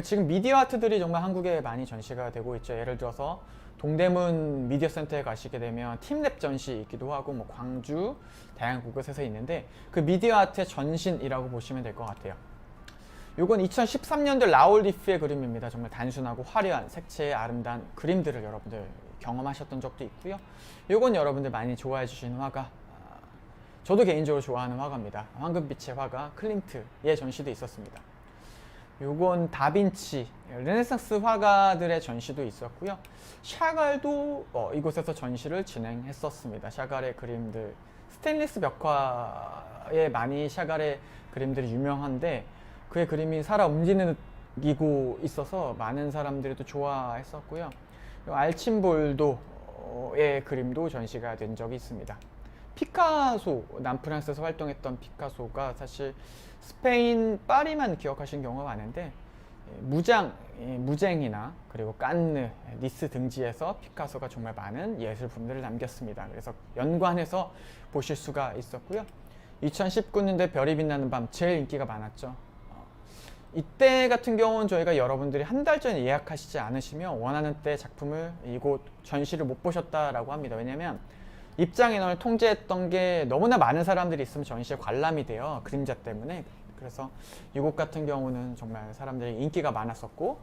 지금 미디어 아트들이 정말 한국에 많이 전시가 되고 있죠. 예를 들어서 동대문 미디어 센터에 가시게 되면 팀랩 전시 있기도 하고, 뭐 광주 다양한 곳에서 있는데, 그 미디어 아트의 전신이라고 보시면 될 것 같아요. 이건 2013년도 라울 리프의 그림입니다. 정말 단순하고 화려한 색채의 아름다운 그림들을 여러분들 경험하셨던 적도 있고요. 이건 여러분들 많이 좋아해 주시는 화가, 저도 개인적으로 좋아하는 화가입니다. 황금빛의 화가 클림트의 전시도 있었습니다. 요건 다빈치, 르네상스 화가들의 전시도 있었고요. 샤갈도 이곳에서 전시를 진행했었습니다. 샤갈의 그림들, 스테인리스 벽화에 많이 샤갈의 그림들이 유명한데, 그의 그림이 살아 움직이고 있어서 많은 사람들이 또 좋아했었고요. 알침볼도의 그림도 전시가 된 적이 있습니다. 피카소, 남프랑스에서 활동했던 피카소가 사실 스페인 파리만 기억하시는 경우가 많은데, 무쟁이나 그리고 깐느, 니스 등지에서 피카소가 정말 많은 예술품들을 남겼습니다. 그래서 연관해서 보실 수가 있었고요. 2019년대 별이 빛나는 밤 제일 인기가 많았죠. 이때 같은 경우는 저희가 여러분들이 한 달 전에 예약하시지 않으시면 원하는 때 작품을 이곳 전시를 못 보셨다라고 합니다. 왜냐면 입장 인원을 통제했던 게 너무나 많은 사람들이 있으면 전시에 관람이 돼요. 그림자 때문에. 그래서 이곳 같은 경우는 정말 사람들이 인기가 많았었고,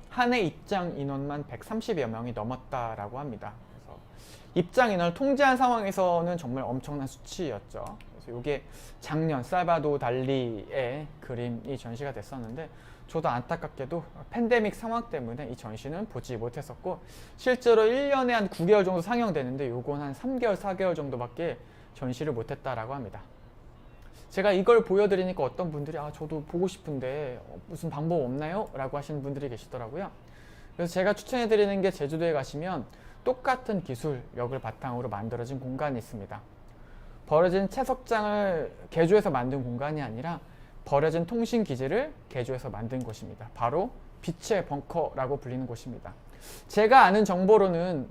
한 해 입장 인원만 130여 명이 넘었다라고 합니다. 그래서 입장 인원을 통제한 상황에서는 정말 엄청난 수치였죠. 그래서 이게 작년 살바도 달리의 그림이 전시가 됐었는데, 저도 안타깝게도 팬데믹 상황 때문에 이 전시는 보지 못했었고, 실제로 1년에 한 9개월 정도 상영되는데 요건 한 3개월, 4개월 정도밖에 전시를 못했다라고 합니다. 제가 이걸 보여드리니까 어떤 분들이 저도 보고 싶은데 무슨 방법 없나요? 라고 하시는 분들이 계시더라고요. 그래서 제가 추천해드리는 게, 제주도에 가시면 똑같은 기술력을 바탕으로 만들어진 공간이 있습니다. 버려진 채석장을 개조해서 만든 공간이 아니라 버려진 통신 기지를 개조해서 만든 곳입니다. 바로 빛의 벙커라고 불리는 곳입니다. 제가 아는 정보로는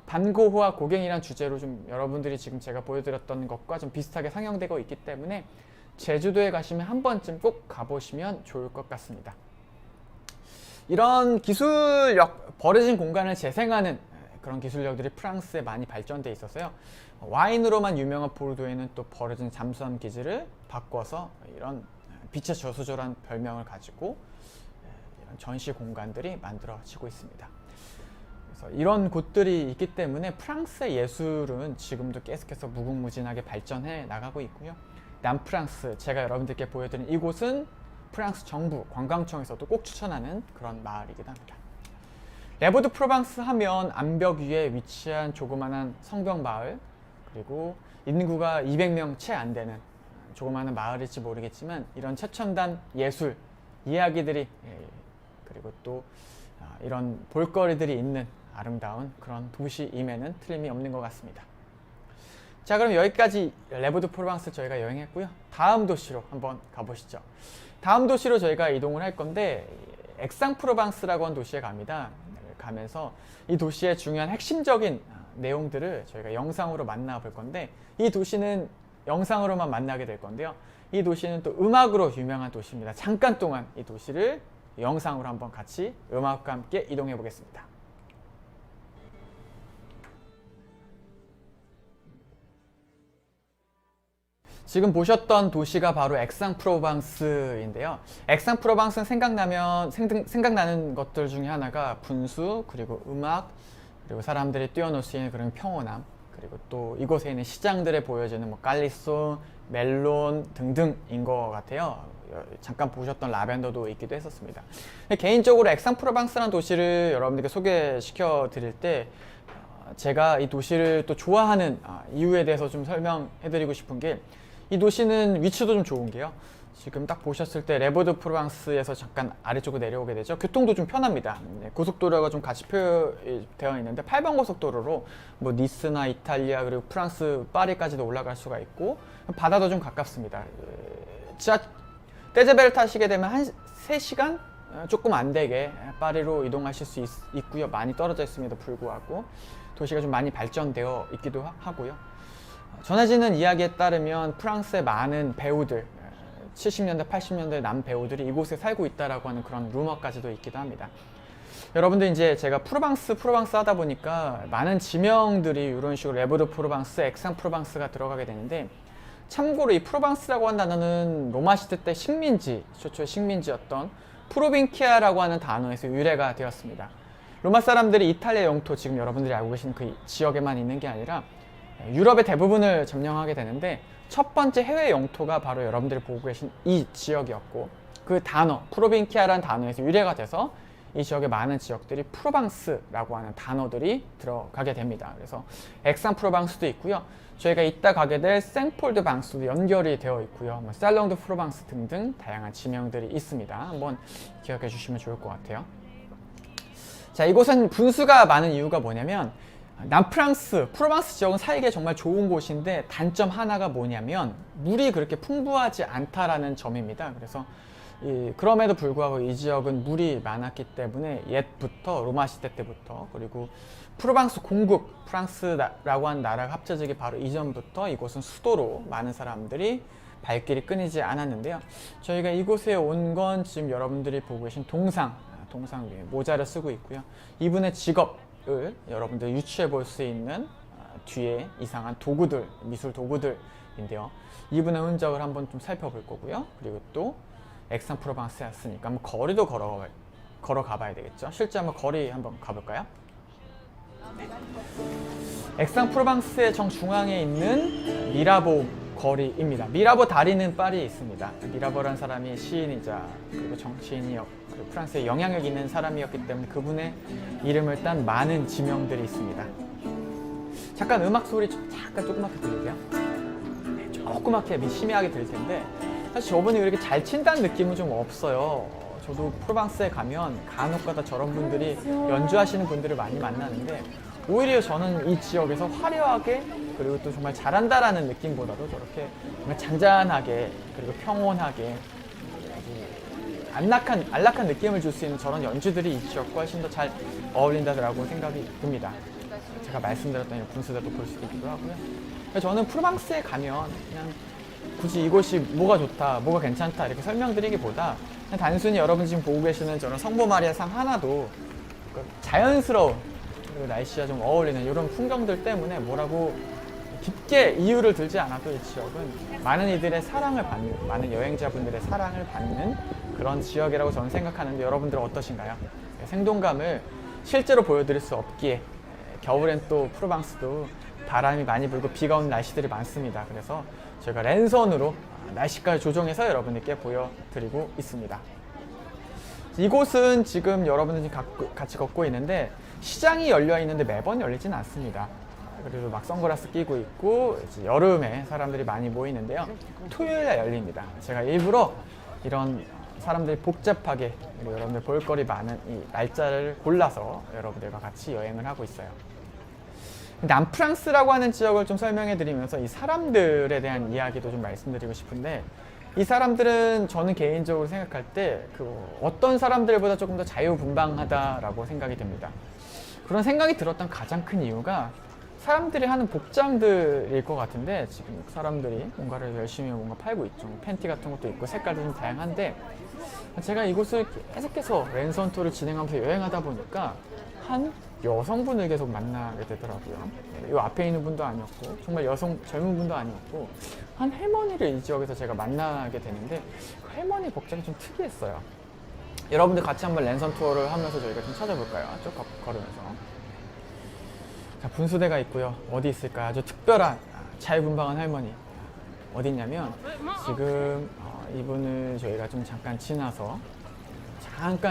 반고흐와 고갱이란 주제로 좀 여러분들이 지금 제가 보여드렸던 것과 좀 비슷하게 상영되고 있기 때문에 제주도에 가시면 한 번쯤 꼭 가보시면 좋을 것 같습니다. 이런 기술력, 버려진 공간을 재생하는 그런 기술력들이 프랑스에 많이 발전돼 있어서요. 와인으로만 유명한 보르도에는 또 버려진 잠수함 기지를 바꿔서 이런 빛의 저수조란 별명을 가지고 이런 전시 공간들이 만들어지고 있습니다. 그래서 이런 곳들이 있기 때문에 프랑스의 예술은 지금도 계속해서 무궁무진하게 발전해 나가고 있고요. 남프랑스, 제가 여러분들께 보여드린 이곳은 프랑스 정부 관광청에서도 꼭 추천하는 그런 마을이기도 합니다. 레보드 프로방스 하면 암벽 위에 위치한 조그마한 성벽 마을, 그리고 인구가 200명 채 안 되는 조그마한 마을일지 모르겠지만 이런 최첨단 예술 이야기들이, 그리고 또 이런 볼거리들이 있는 아름다운 그런 도시임에는 틀림이 없는 것 같습니다. 자, 그럼 여기까지 레보드 프로방스 저희가 여행했고요. 다음 도시로 한번 가보시죠. 다음 도시로 저희가 이동을 할 건데 액상프로방스라고 하는 도시에 갑니다. 가면서 이 도시의 중요한 핵심적인 내용들을 저희가 영상으로 만나볼 건데, 이 도시는 영상으로만 만나게 될 건데요. 이 도시는 또 음악으로 유명한 도시입니다. 잠깐 동안 이 도시를 영상으로 한번 같이 음악과 함께 이동해 보겠습니다. 지금 보셨던 도시가 바로 액상프로방스인데요. 액상프로방스는 생각나는 것들 중에 하나가 분수, 그리고 음악, 그리고 사람들이 뛰어놀 수 있는 그런 평온함, 그리고 또 이곳에 있는 시장들에 보여지는 뭐 깔리송, 멜론 등등인 것 같아요. 잠깐 보셨던 라벤더도 있기도 했었습니다. 개인적으로 액상프로방스라는 도시를 여러분들께 소개시켜 드릴 때 제가 이 도시를 또 좋아하는 이유에 대해서 좀 설명해 드리고 싶은 게, 이 도시는 위치도 좀 좋은 게요. 지금 딱 보셨을 때 레보드 프로방스에서 잠깐 아래쪽으로 내려오게 되죠. 교통도 좀 편합니다. 고속도로가 좀 같이 표되어 있는데 8번 고속도로로 뭐 니스나 이탈리아, 그리고 프랑스 파리까지도 올라갈 수가 있고, 바다도 좀 가깝습니다. 떼제베를 타시게 되면 한 3시간 조금 안 되게 파리로 이동하실 수 있고요. 많이 떨어져 있음에도 불구하고 도시가 좀 많이 발전되어 있기도 하고요. 전해지는 이야기에 따르면 프랑스의 많은 배우들, 70년대, 80년대 남 배우들이 이곳에 살고 있다라고 하는 그런 루머까지도 있기도 합니다. 여러분들 이제 제가 프로방스 하다 보니까 많은 지명들이 이런 식으로 레보드 프로방스, 액상 프로방스가 들어가게 되는데, 참고로 이 프로방스라고 한 단어는 로마 시대 때 식민지, 최초의 식민지였던 프로빈키아라고 하는 단어에서 유래가 되었습니다. 로마 사람들이 이탈리아 영토, 지금 여러분들이 알고 계시는 그 지역에만 있는 게 아니라 유럽의 대부분을 점령하게 되는데, 첫 번째 해외 영토가 바로 여러분들이 보고 계신 이 지역이었고, 그 단어 프로빈키아라는 단어에서 유래가 돼서 이 지역의 많은 지역들이 프로방스라고 하는 단어들이 들어가게 됩니다. 그래서 액상 프로방스도 있고요. 저희가 이따 가게 될 생폴드 방스도 연결이 되어 있고요. 뭐 살롱드 프로방스 등등 다양한 지명들이 있습니다. 한번 기억해 주시면 좋을 것 같아요. 자, 이곳은 분수가 많은 이유가 뭐냐면, 남프랑스, 프로방스 지역은 살기에 정말 좋은 곳인데 단점 하나가 뭐냐면 물이 그렇게 풍부하지 않다라는 점입니다. 그래서 그럼에도 불구하고 이 지역은 물이 많았기 때문에 옛부터 로마 시대 때부터, 그리고 프로방스 공국, 프랑스라고 하는 나라가 합쳐지기 바로 이전부터 이곳은 수도로 많은 사람들이 발길이 끊이지 않았는데요. 저희가 이곳에 온 건 지금 여러분들이 보고 계신 동상 위에 모자를 쓰고 있고요. 이분의 직업을 여러분들 유추해 볼 수 있는 뒤에 이상한 도구들, 미술 도구들인데요. 이분의 흔적을 한번 좀 살펴볼 거고요. 그리고 또 액상 프로방스였으니까 한번 거리도 걸어가 봐야 되겠죠. 실제 한번 거리 한번 가볼까요? 네. 액상 프로방스의 정중앙에 있는 미라보 거리입니다. 미라보 다리는 파리에 있습니다. 미라보라는 사람이 시인이자 그리고 정치인이었고, 그리고 프랑스에 영향력 있는 사람이었기 때문에 그분의 이름을 딴 많은 지명들이 있습니다. 잠깐 음악 소리 잠깐 조그맣게 들리세요? 네, 조그맣게 미심하게 들릴 텐데, 사실 저분이 왜 이렇게 잘 친다는 느낌은 좀 없어요. 저도 프로방스에 가면 간혹가다 저런 분들이 연주하시는 분들을 많이 만나는데 오히려 저는 이 지역에서 화려하게 그리고 또 정말 잘한다라는 느낌보다도 저렇게 정말 잔잔하게 그리고 평온하게 안락한 느낌을 줄 수 있는 저런 연주들이 이 지역과 훨씬 더 잘 어울린다고 생각이 듭니다. 제가 말씀드렸던 이 분수대도 볼 수 있기도 하고요. 저는 프랑스에 가면 그냥 굳이 이곳이 뭐가 좋다, 뭐가 괜찮다 이렇게 설명드리기보다 그냥 단순히 여러분 지금 보고 계시는 저런 성모 마리아 상 하나도 자연스러운 그리고 날씨와 좀 어울리는 이런 풍경들 때문에 뭐라고 깊게 이유를 들지 않아도 이 지역은 많은 이들의 사랑을 받는, 많은 여행자분들의 사랑을 받는 그런 지역이라고 저는 생각하는데 여러분들은 어떠신가요? 생동감을 실제로 보여드릴 수 없기에 겨울엔 또 프로방스도 바람이 많이 불고 비가 오는 날씨들이 많습니다. 그래서 저희가 랜선으로 날씨까지 조정해서 여러분들께 보여드리고 있습니다. 이곳은 지금 여러분들이 같이 걷고 있는데 시장이 열려 있는데 매번 열리진 않습니다. 그리고 막 선글라스 끼고 있고 여름에 사람들이 많이 모이는데요. 토요일에 열립니다. 제가 일부러 이런 사람들이 복잡하게 그리고 여러분들 볼거리 많은 이 날짜를 골라서 여러분들과 같이 여행을 하고 있어요. 남프랑스라고 하는 지역을 좀 설명해 드리면서 이 사람들에 대한 이야기도 좀 말씀드리고 싶은데 이 사람들은 저는 개인적으로 생각할 때 어떤 사람들보다 조금 더 자유분방하다라고 생각이 됩니다. 그런 생각이 들었던 가장 큰 이유가 사람들이 하는 복장들일 것 같은데 지금 사람들이 뭔가를 열심히 뭔가 팔고 있죠. 팬티 같은 것도 있고 색깔도 좀 다양한데 제가 이곳을 계속해서 랜선 투어를 진행하면서 여행하다 보니까 한 여성분을 계속 만나게 되더라고요. 이 앞에 있는 분도 아니었고 정말 젊은 분도 아니었고 한 할머니를 이 지역에서 제가 만나게 되는데 그 할머니 복장이 좀 특이했어요. 여러분들 같이 한번 랜선 투어를 하면서 저희가 좀 찾아볼까요? 쭉 걸으면서. 자, 분수대가 있고요. 어디 있을까? 아주 특별한 자유분방한 할머니. 어디 있냐면 지금 이분을 저희가 좀 잠깐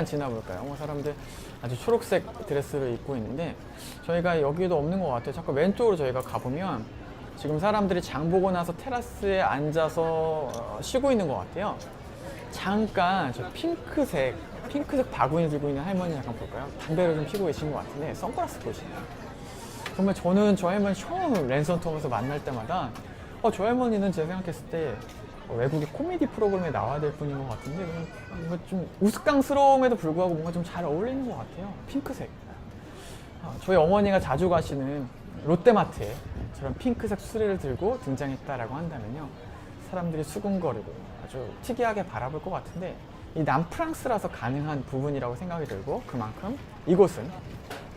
지나볼까요? 사람들 아주 초록색 드레스를 입고 있는데 저희가 여기도 없는 것 같아요. 자꾸 왼쪽으로 저희가 가보면 지금 사람들이 장 보고 나서 테라스에 앉아서 쉬고 있는 것 같아요. 잠깐 저 핑크색 바구니 들고 있는 할머니 잠깐 볼까요? 담배를 좀 피고 계신 것 같은데 선글라스 보시네요. 정말 저는 저 할머니 처음 랜선 투어에서 만날 때마다 저 할머니는 제가 생각했을 때 외국의 코미디 프로그램에 나와야 될 분인 것 같은데 뭔가 좀 우스꽝스러움에도 불구하고 뭔가 좀 잘 어울리는 것 같아요. 핑크색. 저희 어머니가 자주 가시는 롯데마트에 저런 핑크색 수레를 들고 등장했다라고 한다면요. 사람들이 수군거리고 아주 특이하게 바라볼 것 같은데 이 남프랑스라서 가능한 부분이라고 생각이 들고 그만큼 이곳은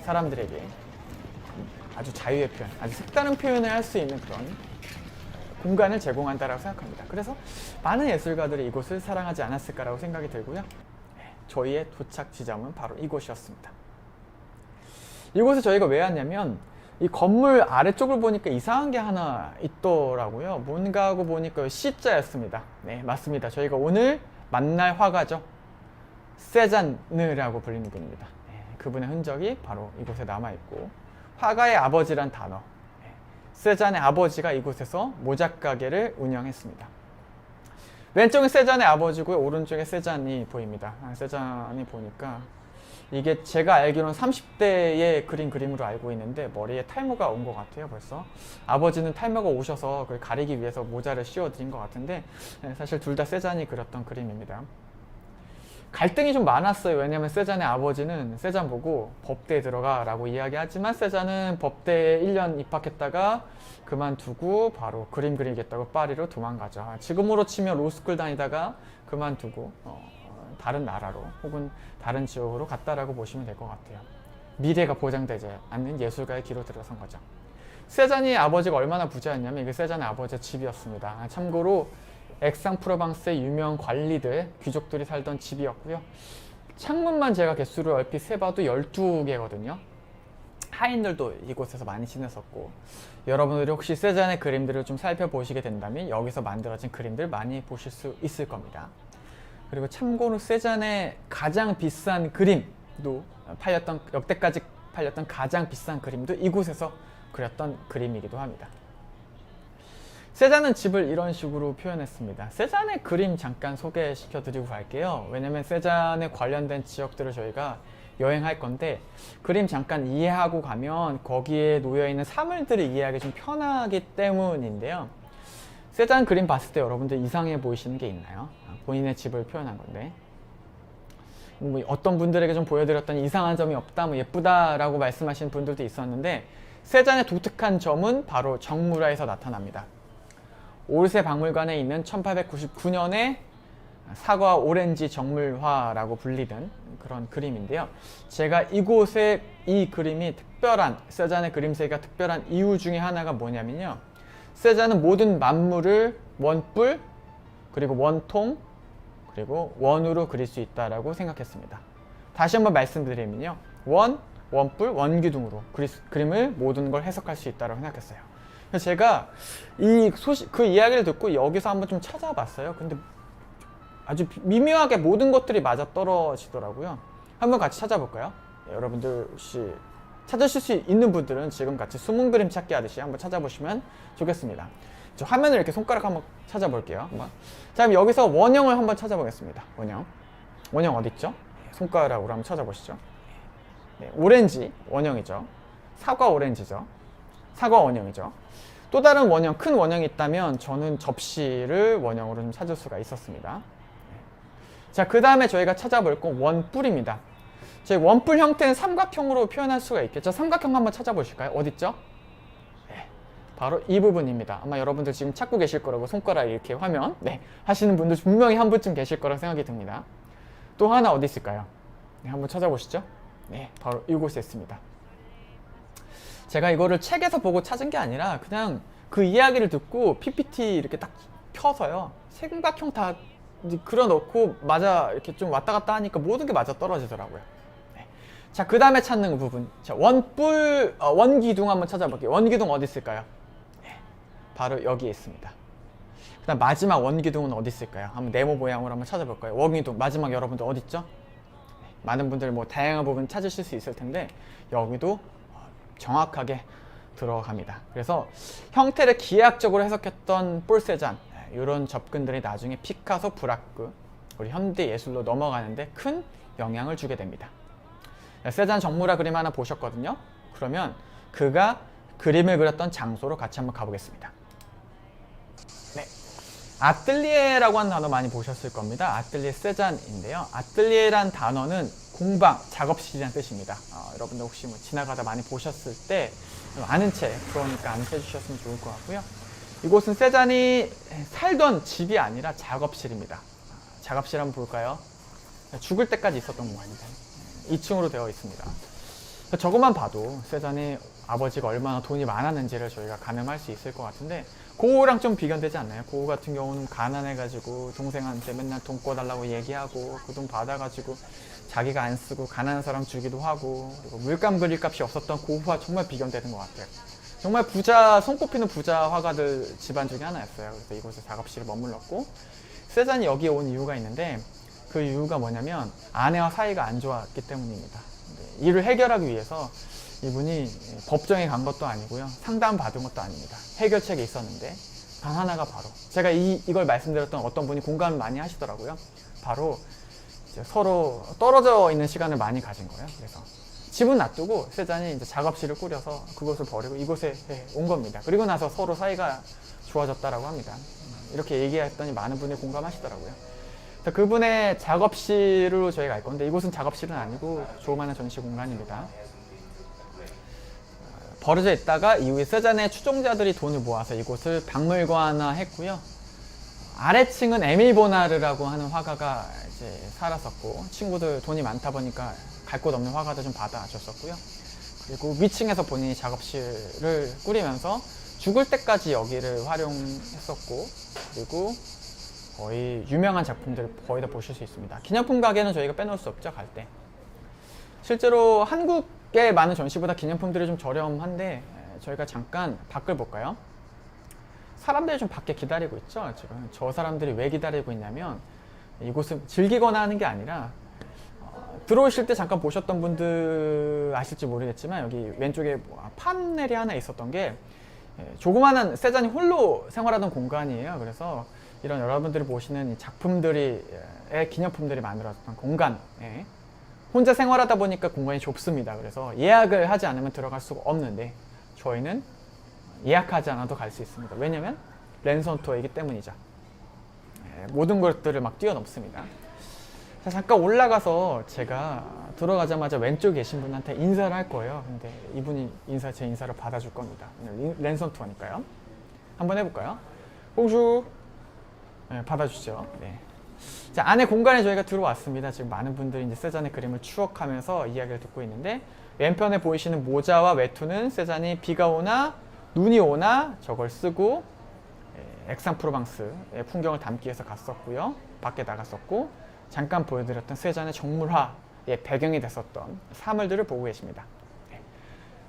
사람들에게 아주 자유의 표현, 아주 색다른 표현을 할 수 있는 그런 공간을 제공한다라고 생각합니다. 그래서 많은 예술가들이 이곳을 사랑하지 않았을까라고 생각이 들고요. 저희의 도착 지점은 바로 이곳이었습니다. 이곳에 저희가 왜 왔냐면 이 건물 아래쪽을 보니까 이상한 게 하나 있더라고요. 뭔가 하고 보니까 C자였습니다. 네, 맞습니다. 저희가 오늘 만날 화가죠. 세잔느라고 불리는 분입니다. 네, 그분의 흔적이 바로 이곳에 남아있고 화가의 아버지란 단어, 세잔의 아버지가 이곳에서 모작 가게를 운영했습니다. 왼쪽에 세잔의 아버지고요. 오른쪽에 세잔이 보입니다. 세잔이 보니까 이게 제가 알기로는 30대의 그림으로 알고 있는데 머리에 탈모가 온 것 같아요. 벌써 아버지는 탈모가 오셔서 그걸 가리기 위해서 모자를 씌워드린 것 같은데 사실 둘 다 세잔이 그렸던 그림입니다. 갈등이 좀 많았어요. 왜냐하면 세잔의 아버지는 세잔 보고 법대에 들어가 라고 이야기하지만 세잔은 법대에 1년 입학했다가 그만두고 바로 그림 그리겠다고 파리로 도망가죠. 지금으로 치면 로스쿨 다니다가 그만두고 다른 나라로 혹은 다른 지역으로 갔다라고 보시면 될 것 같아요. 미래가 보장되지 않는 예술가의 길로 들어선 거죠. 세잔이 아버지가 얼마나 부자였냐면 이게 세잔의 아버지의 집이었습니다. 참고로 액상프로방스의 유명 관리들, 귀족들이 살던 집이었고요. 창문만 제가 개수를 얼핏 세봐도 12개거든요. 하인들도 이곳에서 많이 지냈었고 여러분들이 혹시 세잔의 그림들을 좀 살펴보시게 된다면 여기서 만들어진 그림들 많이 보실 수 있을 겁니다. 그리고 참고로 세잔의 가장 비싼 그림도 역대까지 팔렸던 가장 비싼 그림도 이곳에서 그렸던 그림이기도 합니다. 세잔은 집을 이런 식으로 표현했습니다. 세잔의 그림 잠깐 소개시켜 드리고 갈게요. 왜냐면 세잔에 관련된 지역들을 저희가 여행할 건데 그림 잠깐 이해하고 가면 거기에 놓여있는 사물들을 이해하기 좀 편하기 때문인데요. 세잔 그림 봤을 때 여러분들 이상해 보이시는 게 있나요? 본인의 집을 표현한 건데 뭐 어떤 분들에게 좀 보여드렸더니 이상한 점이 없다, 뭐 예쁘다라고 말씀하시는 분들도 있었는데 세잔의 독특한 점은 바로 정물화에서 나타납니다. 올세 박물관에 있는 1899년에 사과 오렌지 정물화라고 불리던 그런 그림인데요. 제가 이곳에 이 그림이 특별한, 세잔의 그림새가 특별한 이유 중에 하나가 뭐냐면요. 세잔은 모든 만물을 원뿔, 그리고 원통, 그리고 원으로 그릴 수 있다라고 생각했습니다. 다시 한번 말씀드리면요. 원뿔, 원기둥으로 그림을 모든 걸 해석할 수 있다고 생각했어요. 그래서 제가 그 이야기를 듣고 여기서 한번 좀 찾아봤어요. 근데 아주 미묘하게 모든 것들이 맞아 떨어지더라고요. 한번 같이 찾아볼까요? 네, 여러분들 혹시 찾으실 수 있는 분들은 지금 같이 숨은 그림 찾기 하듯이 한번 찾아보시면 좋겠습니다. 저 화면을 이렇게 손가락 한번 찾아볼게요. 한번. 자, 그럼 여기서 원형을 한번 찾아보겠습니다. 원형 어디 있죠? 손가락으로 한번 찾아보시죠. 네, 오렌지 원형이죠. 사과 오렌지죠. 사과 원형이죠. 또 다른 원형, 큰 원형이 있다면 저는 접시를 원형으로 좀 찾을 수가 있었습니다. 자, 그 다음에 저희가 찾아볼 건 원뿔입니다. 저희 원뿔 형태는 삼각형으로 표현할 수가 있겠죠. 삼각형 한번 찾아보실까요? 어딨죠? 네, 바로 이 부분입니다. 아마 여러분들 지금 찾고 계실 거라고 손가락 이렇게 화면 하시는 분들 분명히 한 분쯤 계실 거라고 생각이 듭니다. 또 하나 어디 있을까요? 네, 한번 찾아보시죠. 네, 바로 이곳에 있습니다. 제가 이거를 책에서 보고 찾은 게 아니라 그냥 그 이야기를 듣고 PPT 이렇게 딱 펴서요. 삼각형 다 그려놓고 맞아 이렇게 좀 왔다 갔다 하니까 모든 게 맞아 떨어지더라고요. 네. 자, 그 다음에 찾는 부분. 자, 원기둥 한번 찾아볼게요. 원기둥 어디 있을까요? 네. 바로 여기에 있습니다. 그 다음 마지막 원기둥은 어디 있을까요? 한번 네모 모양으로 한번 찾아볼까요? 원기둥 마지막 여러분들 어디 있죠? 네. 많은 분들 뭐 다양한 부분 찾으실 수 있을 텐데 여기도 정확하게 들어갑니다. 그래서 형태를 기하학적으로 해석했던 폴세잔 이런 접근들이 나중에 피카소, 브라크 우리 현대 예술로 넘어가는데 큰 영향을 주게 됩니다. 세잔 정물화 그림 하나 보셨거든요. 그러면 그가 그림을 그렸던 장소로 같이 한번 가보겠습니다. 네, 아뜰리에라고 하는 단어 많이 보셨을 겁니다. 아뜰리에 세잔인데요. 아뜰리에란 단어는 공방, 작업실이라는 뜻입니다. 여러분들 혹시 뭐 지나가다 많이 보셨을 때 아는 채, 그러니까 아는 채 해주셨으면 좋을 것 같고요. 이곳은 세잔이 살던 집이 아니라 작업실입니다. 작업실 한번 볼까요? 죽을 때까지 있었던 공간입니다. 2층으로 되어 있습니다. 저것만 봐도 세잔의 아버지가 얼마나 돈이 많았는지를 저희가 가늠할 수 있을 것 같은데 고우랑 좀 비견되지 않나요? 고우 같은 경우는 가난해가지고 동생한테 맨날 돈 꿔달라고 얘기하고 그 돈 받아가지고 자기가 안 쓰고 가난한 사람 주기도 하고 그리고 물감 그릴 값이 없었던 고우와 정말 비견되는 것 같아요. 정말 부자, 손꼽히는 부자 화가들 집안 중에 하나였어요. 그래서 이곳에 작업실에 머물렀고 세잔이 여기에 온 이유가 있는데 그 이유가 뭐냐면 아내와 사이가 안 좋았기 때문입니다. 이를 해결하기 위해서 이분이 법정에 간 것도 아니고요. 상담 받은 것도 아닙니다. 해결책이 있었는데 단 하나가 바로 제가 이걸 말씀드렸던 어떤 분이 공감을 많이 하시더라고요. 바로 이제 서로 떨어져 있는 시간을 많이 가진 거예요. 그래서 집은 놔두고 세잔이 이제 작업실을 꾸려서 그곳을 버리고 이곳에 온 겁니다. 그리고 나서 서로 사이가 좋아졌다라고 합니다. 이렇게 얘기했더니 많은 분이 공감하시더라고요. 그분의 작업실로 저희가 갈 건데 이곳은 작업실은 아니고 조그마한 전시 공간입니다. 버려져 있다가 이후에 세잔의 추종자들이 돈을 모아서 이곳을 박물관화 했고요. 아래층은 에밀 보나르라고 하는 화가가 이제 살았었고 친구들 돈이 많다 보니까 갈 곳 없는 화가들 좀 받아줬었고요. 그리고 위층에서 본인이 작업실을 꾸리면서 죽을 때까지 여기를 활용했었고 그리고 거의 유명한 작품들을 거의 다 보실 수 있습니다. 기념품 가게는 저희가 빼놓을 수 없죠, 갈 때. 실제로 한국의 많은 전시보다 기념품들이 좀 저렴한데 저희가 잠깐 밖을 볼까요? 사람들이 좀 밖에 기다리고 있죠. 지금 저 사람들이 왜 기다리고 있냐면 이곳을 즐기거나 하는 게 아니라 들어오실 때 잠깐 보셨던 분들 아실지 모르겠지만 여기 왼쪽에 판넬이 하나 있었던 게 조그마한 세잔이 홀로 생활하던 공간이에요. 그래서 이런 여러분들이 보시는 작품들이 기념품들이 만들어졌던 공간에 혼자 생활하다 보니까 공간이 좁습니다. 그래서 예약을 하지 않으면 들어갈 수가 없는데 저희는 예약하지 않아도 갈 수 있습니다. 왜냐면 랜선 투어이기 때문이죠. 모든 것들을 막 뛰어넘습니다. 자, 잠깐 올라가서 제가 들어가자마자 왼쪽에 계신 분한테 인사를 할 거예요. 근데 이분이 제 인사를 받아줄 겁니다. 랜선 투어니까요. 한번 해볼까요? 봉주. 네, 받아주죠. 네. 자, 안에 공간에 저희가 들어왔습니다. 지금 많은 분들이 이제 세잔의 그림을 추억하면서 이야기를 듣고 있는데, 왼편에 보이시는 모자와 외투는 세잔이 비가 오나 눈이 오나 저걸 쓰고 액상프로방스의 풍경을 담기 위해서 갔었고요. 밖에 나갔었고, 잠깐 보여드렸던 세잔의 정물화의 배경이 됐었던 사물들을 보고 계십니다. 네.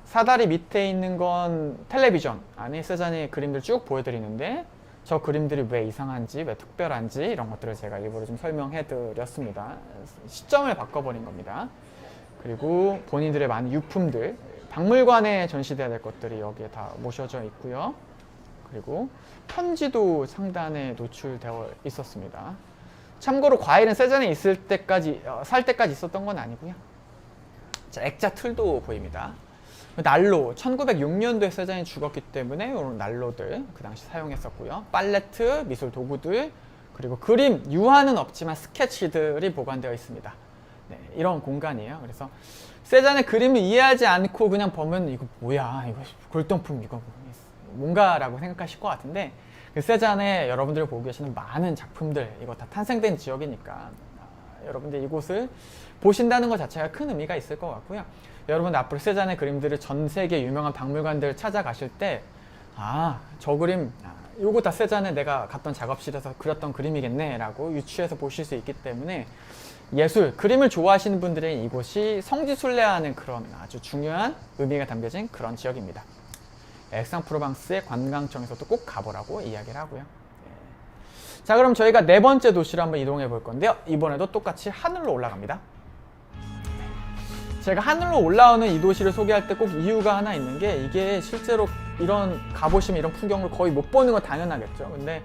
사다리 밑에 있는 건 텔레비전 안에 세잔의 그림들 쭉 보여드리는데, 저 그림들이 왜 이상한지, 왜 특별한지 이런 것들을 제가 일부러 좀 설명해 드렸습니다. 시점을 바꿔버린 겁니다. 그리고 본인들의 많은 유품들, 박물관에 전시돼야 될 것들이 여기에 다 모셔져 있고요. 그리고 편지도 상단에 노출되어 있었습니다. 참고로 과일은 세잔에 있을 때까지, 살 때까지 있었던 건 아니고요. 자, 액자 틀도 보입니다. 난로, 1906년도에 세잔이 죽었기 때문에 이런 난로들 그 당시 사용했었고요. 팔레트, 미술 도구들, 그리고 그림, 유화는 없지만 스케치들이 보관되어 있습니다. 네, 이런 공간이에요. 그래서 세잔의 그림을 이해하지 않고 그냥 보면 이거 뭐야, 이거 골동품, 이거 뭔가라고 생각하실 것 같은데, 그 세잔에 여러분들이 보고 계시는 많은 작품들, 이거 다 탄생된 지역이니까 여러분들 이곳을 보신다는 것 자체가 큰 의미가 있을 것 같고요. 여러분들 앞으로 세잔의 그림들을 전 세계 유명한 박물관들 찾아가실 때, 저 그림, 요거 다 세잔에 내가 갔던 작업실에서 그렸던 그림이겠네 라고 유추해서 보실 수 있기 때문에, 예술, 그림을 좋아하시는 분들의 이곳이 성지순례하는 그런 아주 중요한 의미가 담겨진 그런 지역입니다. 액상프로방스의 관광청에서도 꼭 가보라고 이야기를 하고요. 자, 그럼 저희가 네 번째 도시로 한번 이동해 볼 건데요. 이번에도 똑같이 하늘로 올라갑니다. 제가 하늘로 올라오는 이 도시를 소개할 때 꼭 이유가 하나 있는 게, 이게 실제로 가보시면 이런 풍경을 거의 못 보는 건 당연하겠죠. 근데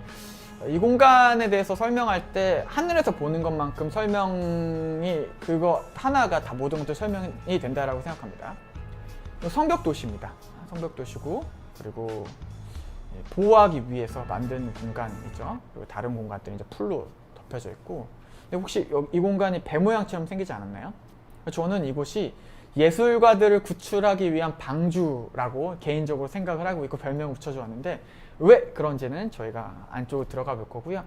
이 공간에 대해서 설명할 때 하늘에서 보는 것만큼 설명이, 그거 하나가 다 모든 것들 설명이 된다라고 생각합니다. 성벽도시입니다. 성벽도시고, 그리고 보호하기 위해서 만든 공간이죠. 그리고 다른 공간들은 이제 풀로 덮여져 있고. 근데 혹시 이 공간이 배 모양처럼 생기지 않았나요? 저는 이곳이 예술가들을 구출하기 위한 방주라고 개인적으로 생각을 하고 있고 별명을 붙여주었는데, 왜 그런지는 저희가 안쪽으로 들어가 볼 거고요.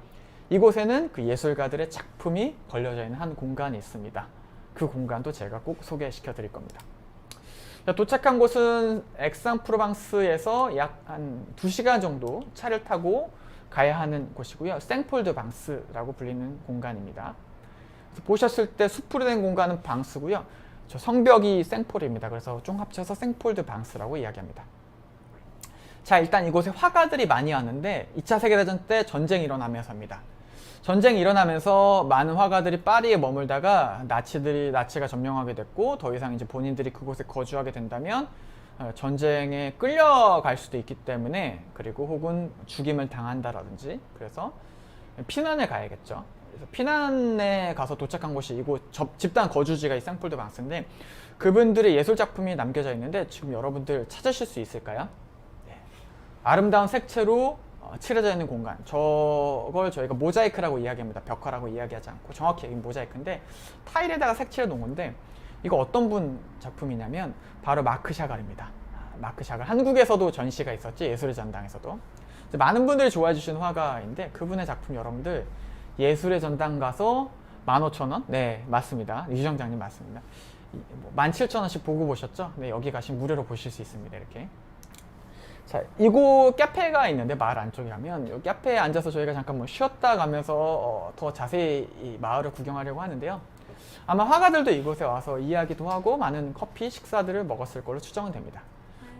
이곳에는 그 예술가들의 작품이 걸려져 있는 한 공간이 있습니다. 그 공간도 제가 꼭 소개시켜 드릴 겁니다. 도착한 곳은 액상프로방스에서 약 한 2시간 정도 차를 타고 가야 하는 곳이고요. 생폴드방스라고 불리는 공간입니다. 보셨을 때 숲으로 된 공간은 방스고요. 저 성벽이 생폴입니다. 그래서 좀 합쳐서 생폴드방스라고 이야기합니다. 자, 일단 이곳에 화가들이 많이 왔는데 2차 세계대전 때 전쟁이 일어나면서입니다. 전쟁이 일어나면서 많은 화가들이 파리에 머물다가 나치가 점령하게 됐고, 더 이상 이제 본인들이 그곳에 거주하게 된다면 전쟁에 끌려갈 수도 있기 때문에, 그리고 혹은 죽임을 당한다라든지, 그래서 피난을 가야겠죠. 그래서 피난에 가서 도착한 곳이 이곳 집단 거주지가 이 생폴드방스인데, 그분들의 예술 작품이 남겨져 있는데 지금 여러분들 찾으실 수 있을까요? 네. 아름다운 색채로 칠해져 있는 공간, 저걸 저희가 모자이크라고 이야기합니다. 벽화라고 이야기하지 않고 정확히 얘기는 모자이크인데, 타일에다가 색칠해 놓은 건데, 이거 어떤 분 작품이냐면 바로 마크 샤갈입니다. 마크 샤갈, 한국에서도 전시가 있었지, 예술의 전당에서도. 많은 분들이 좋아해 주시는 화가인데, 그분의 작품 여러분들 예술의 전당 가서 15,000원? 네, 맞습니다. 유정장님 맞습니다. 17,000원씩 보고 보셨죠? 네, 여기 가시면 무료로 보실 수 있습니다. 이렇게. 자, 이곳 카페가 있는데, 마을 안쪽에 가면 이 카페에 앉아서 저희가 잠깐 뭐 쉬었다 가면서 더 자세히 이 마을을 구경하려고 하는데요. 아마 화가들도 이곳에 와서 이야기도 하고 많은 커피, 식사들을 먹었을 걸로 추정은 됩니다.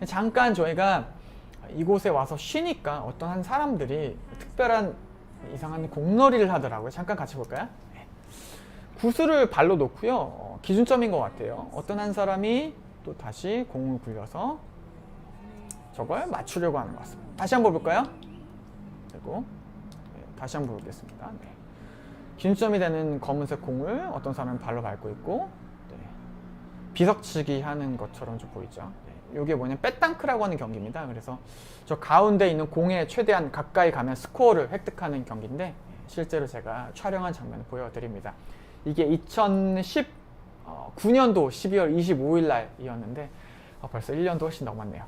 잠깐 저희가 이곳에 와서 쉬니까 어떤 한 사람들이 특별한 이상한 공놀이를 하더라고요. 잠깐 같이 볼까요? 네. 구슬을 발로 놓고요. 기준점인 것 같아요. 어떤 한 사람이 또 다시 공을 굴려서 저걸 맞추려고 하는 것 같습니다. 다시 한번 볼까요? 그리고 다시 한번 보겠습니다. 네. 기준점이 되는 검은색 공을 어떤 사람은 발로 밟고 있고, 네. 비석치기 하는 것처럼 좀 보이죠. 이게 뭐냐면 백당크라고 하는 경기입니다. 그래서 저 가운데 있는 공에 최대한 가까이 가면 스코어를 획득하는 경기인데 실제로 제가 촬영한 장면을 보여드립니다. 이게 2019년도 12월 25일 날이었는데 벌써 1년도 훨씬 넘었네요.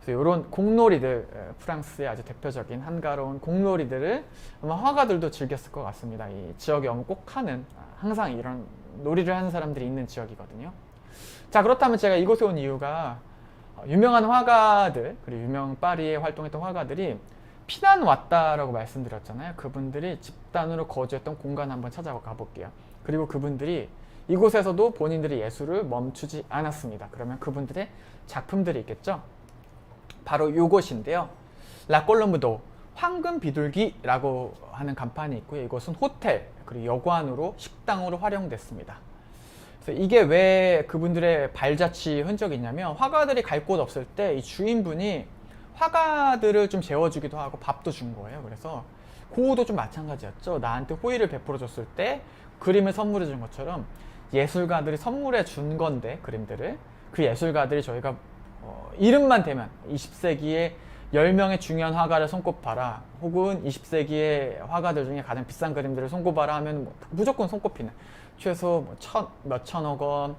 그래서 이런 공놀이들, 프랑스의 아주 대표적인 한가로운 공놀이들을 아마 화가들도 즐겼을 것 같습니다. 이 지역에 오면 꼭 하는, 항상 이런 놀이를 하는 사람들이 있는 지역이거든요. 자, 그렇다면 제가 이곳에 온 이유가 유명한 화가들, 그리고 유명 파리에 활동했던 화가들이 피난 왔다라고 말씀드렸잖아요. 그분들이 집단으로 거주했던 공간 한번 찾아가 볼게요. 그리고 그분들이 이곳에서도 본인들의 예술을 멈추지 않았습니다. 그러면 그분들의 작품들이 있겠죠. 바로 이곳인데요. 라콜롬브도 황금 비둘기라고 하는 간판이 있고요. 이곳은 호텔 그리고 여관으로 식당으로 활용됐습니다. 그래서 이게 왜 그분들의 발자취 흔적이 있냐면 화가들이 갈 곳 없을 때 이 주인분이 화가들을 좀 재워주기도 하고 밥도 준 거예요. 그래서 고우도 좀 마찬가지였죠. 나한테 호의를 베풀어 줬을 때 그림을 선물해 준 것처럼 예술가들이 선물해 준 건데 그림들을 그 예술가들이 저희가 이름만 대면 20세기에 10명의 중요한 화가를 손꼽아라 혹은 20세기의 화가들 중에 가장 비싼 그림들을 손꼽아라 하면 무조건 손꼽히는 최소 몇천억 원,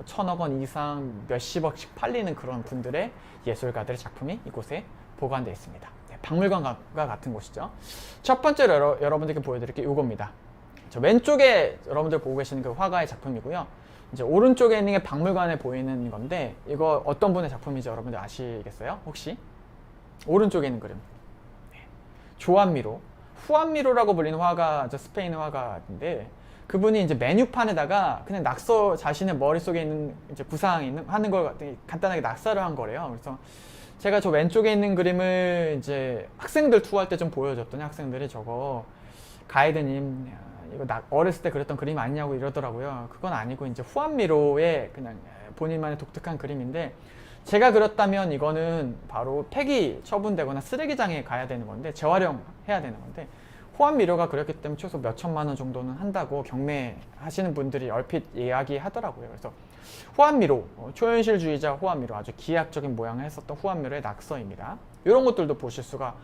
1000억 원 이상 몇십억씩 팔리는 그런 분들의 예술가들의 작품이 이곳에 보관되어 있습니다. 네, 박물관과 같은 곳이죠. 첫 번째로 여러분들께 보여드릴 게 이겁니다. 저 왼쪽에 여러분들 보고 계시는 그 화가의 작품이고요. 이제 오른쪽에 있는 게 박물관에 보이는 건데 이거 어떤 분의 작품인지 여러분들 아시겠어요? 혹시? 오른쪽에 있는 그림. 네. 조안미로, 후안미로라고 불리는 화가, 저 스페인 화가인데 그분이 이제 메뉴판에다가 그냥 낙서 자신의 머릿속에 있는 이제 구상이 있는 하는 걸 간단하게 낙서를 한 거래요. 그래서 제가 저 왼쪽에 있는 그림을 이제 학생들 투어할 때 좀 보여줬더니 학생들이 저거 가이드님 이거 어렸을 때 그렸던 그림 아니냐고 이러더라고요. 그건 아니고 이제 후안미로의 그냥 본인만의 독특한 그림인데 제가 그렸다면 이거는 바로 폐기 처분되거나 쓰레기장에 가야 되는 건데 재활용해야 되는 건데 후안미로가 그렸기 때문에 최소 몇 천만 원 정도는 한다고 경매하시는 분들이 얼핏 이야기하더라고요. 그래서 후안미로, 초현실주의자 후안미로 아주 기하학적인 모양을 했었던 후안미로의 낙서입니다. 이런 것들도 보실 수가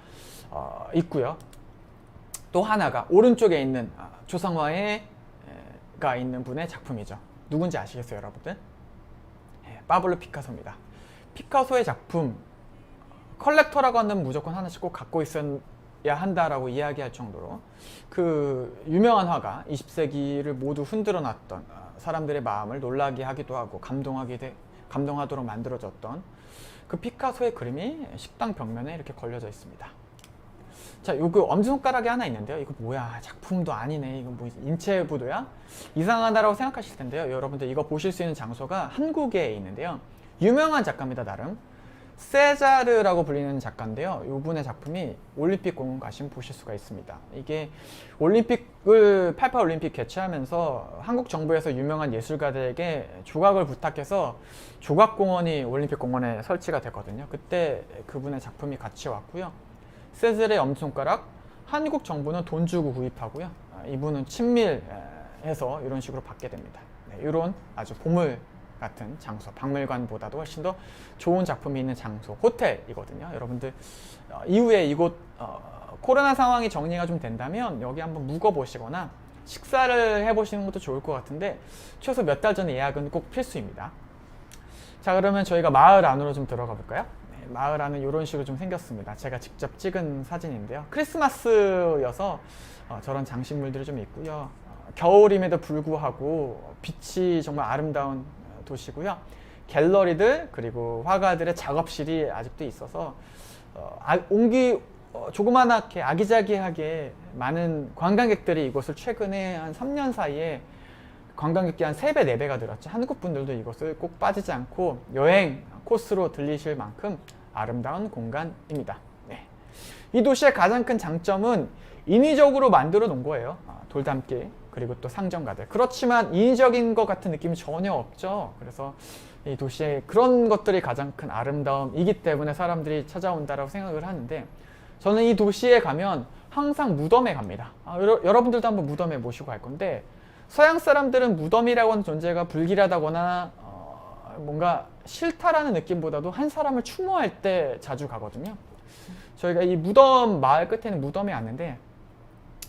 있고요. 또 하나가 오른쪽에 있는 조상화가 있는 분의 작품이죠. 누군지 아시겠어요, 여러분들? 파블로 피카소입니다. 피카소의 작품 컬렉터라고 하는 무조건 하나씩 꼭 갖고 있어야 한다라고 이야기할 정도로 그 유명한 화가 20세기를 모두 흔들어 놨던 사람들의 마음을 놀라게 하기도 하고 감동하도록 만들어졌던 그 피카소의 그림이 식당 벽면에 이렇게 걸려져 있습니다. 자, 요거 엄지손가락이 하나 있는데요. 이거 뭐야? 작품도 아니네. 이거 뭐 인체 부도야? 이상하다라고 생각하실 텐데요. 여러분들 이거 보실 수 있는 장소가 한국에 있는데요. 유명한 작가입니다, 나름. 세자르라고 불리는 작가인데요. 이분의 작품이 올림픽 공원 가시면 보실 수가 있습니다. 이게 올림픽을 88 올림픽 개최하면서 한국 정부에서 유명한 예술가들에게 조각을 부탁해서 조각공원이 올림픽 공원에 설치가 됐거든요. 그때 그분의 작품이 같이 왔고요. 세자르의 엄지손가락, 한국 정부는 돈 주고 구입하고요. 이분은 친밀해서 이런 식으로 받게 됩니다. 네, 이런 아주 보물 같은 장소, 박물관보다도 훨씬 더 좋은 작품이 있는 장소, 호텔이거든요. 여러분들 이후에 이곳 코로나 상황이 정리가 좀 된다면 여기 한번 묵어보시거나 식사를 해보시는 것도 좋을 것 같은데 최소 몇 달 전에 예약은 꼭 필수입니다. 자, 그러면 저희가 마을 안으로 좀 들어가 볼까요? 네, 마을 안은 이런 식으로 좀 생겼습니다. 제가 직접 찍은 사진인데요. 크리스마스여서 저런 장식물들이 좀 있고요. 겨울임에도 불구하고 빛이 정말 아름다운 도시고요. 갤러리들 그리고 화가들의 작업실이 아직도 있어서 조그만하게 아기자기하게 많은 관광객들이 이곳을 최근에 한 3년 사이에 관광객이 한 3배, 4배가 늘었죠. 한국 분들도 이곳을 꼭 빠지지 않고 여행 코스로 들리실 만큼 아름다운 공간입니다. 네. 이 도시의 가장 큰 장점은 인위적으로 만들어 놓은 거예요. 돌담길 그리고 또 상점가들. 그렇지만 인위적인 것 같은 느낌이 전혀 없죠. 그래서 이 도시의 그런 것들이 가장 큰 아름다움이기 때문에 사람들이 찾아온다라고 생각을 하는데 저는 이 도시에 가면 항상 무덤에 갑니다. 여러분들도 한번 무덤에 모시고 갈 건데 서양 사람들은 무덤이라고 하는 존재가 불길하다거나 뭔가 싫다라는 느낌보다도 한 사람을 추모할 때 자주 가거든요. 저희가 이 무덤 마을 끝에는 무덤이 왔는데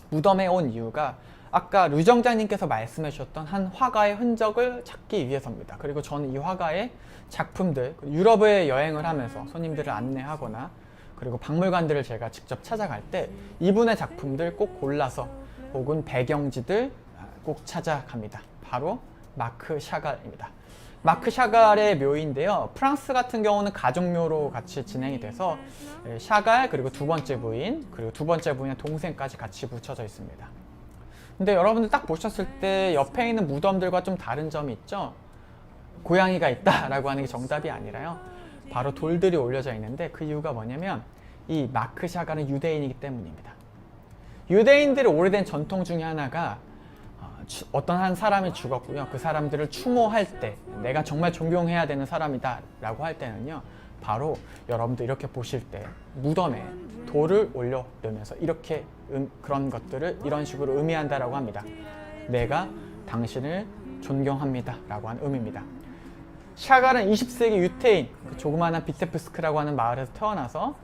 무덤에 온 이유가 아까 류정장님께서 말씀해 주셨던 한 화가의 흔적을 찾기 위해서입니다. 그리고 저는 이 화가의 작품들, 유럽에 여행을 하면서 손님들을 안내하거나 그리고 박물관들을 제가 직접 찾아갈 때 이분의 작품들 꼭 골라서 혹은 배경지들 꼭 찾아갑니다. 바로 마크 샤갈입니다. 마크 샤갈의 묘인데요. 프랑스 같은 경우는 가족묘로 같이 진행이 돼서 샤갈 그리고 두 번째 부인 그리고 두 번째 부인의 동생까지 같이 붙여져 있습니다. 근데 여러분들 딱 보셨을 때 옆에 있는 무덤들과 좀 다른 점이 있죠. 고양이가 있다라고 하는 게 정답이 아니라요. 바로 돌들이 올려져 있는데 그 이유가 뭐냐면 이 마크 샤갈은 유대인이기 때문입니다. 유대인들의 오래된 전통 중에 하나가 어떤 한 사람이 죽었고요. 그 사람들을 추모할 때 내가 정말 존경해야 되는 사람이다 라고 할 때는요. 바로 여러분들 이렇게 보실 때 무덤에 돌을 올려놓으면서 이렇게 그런 것들을 이런 식으로 의미한다라고 합니다. 내가 당신을 존경합니다 라고 하는 의미입니다. 샤갈은 20세기 유태인 그 조그마한 비테프스크라고 하는 마을에서 태어나서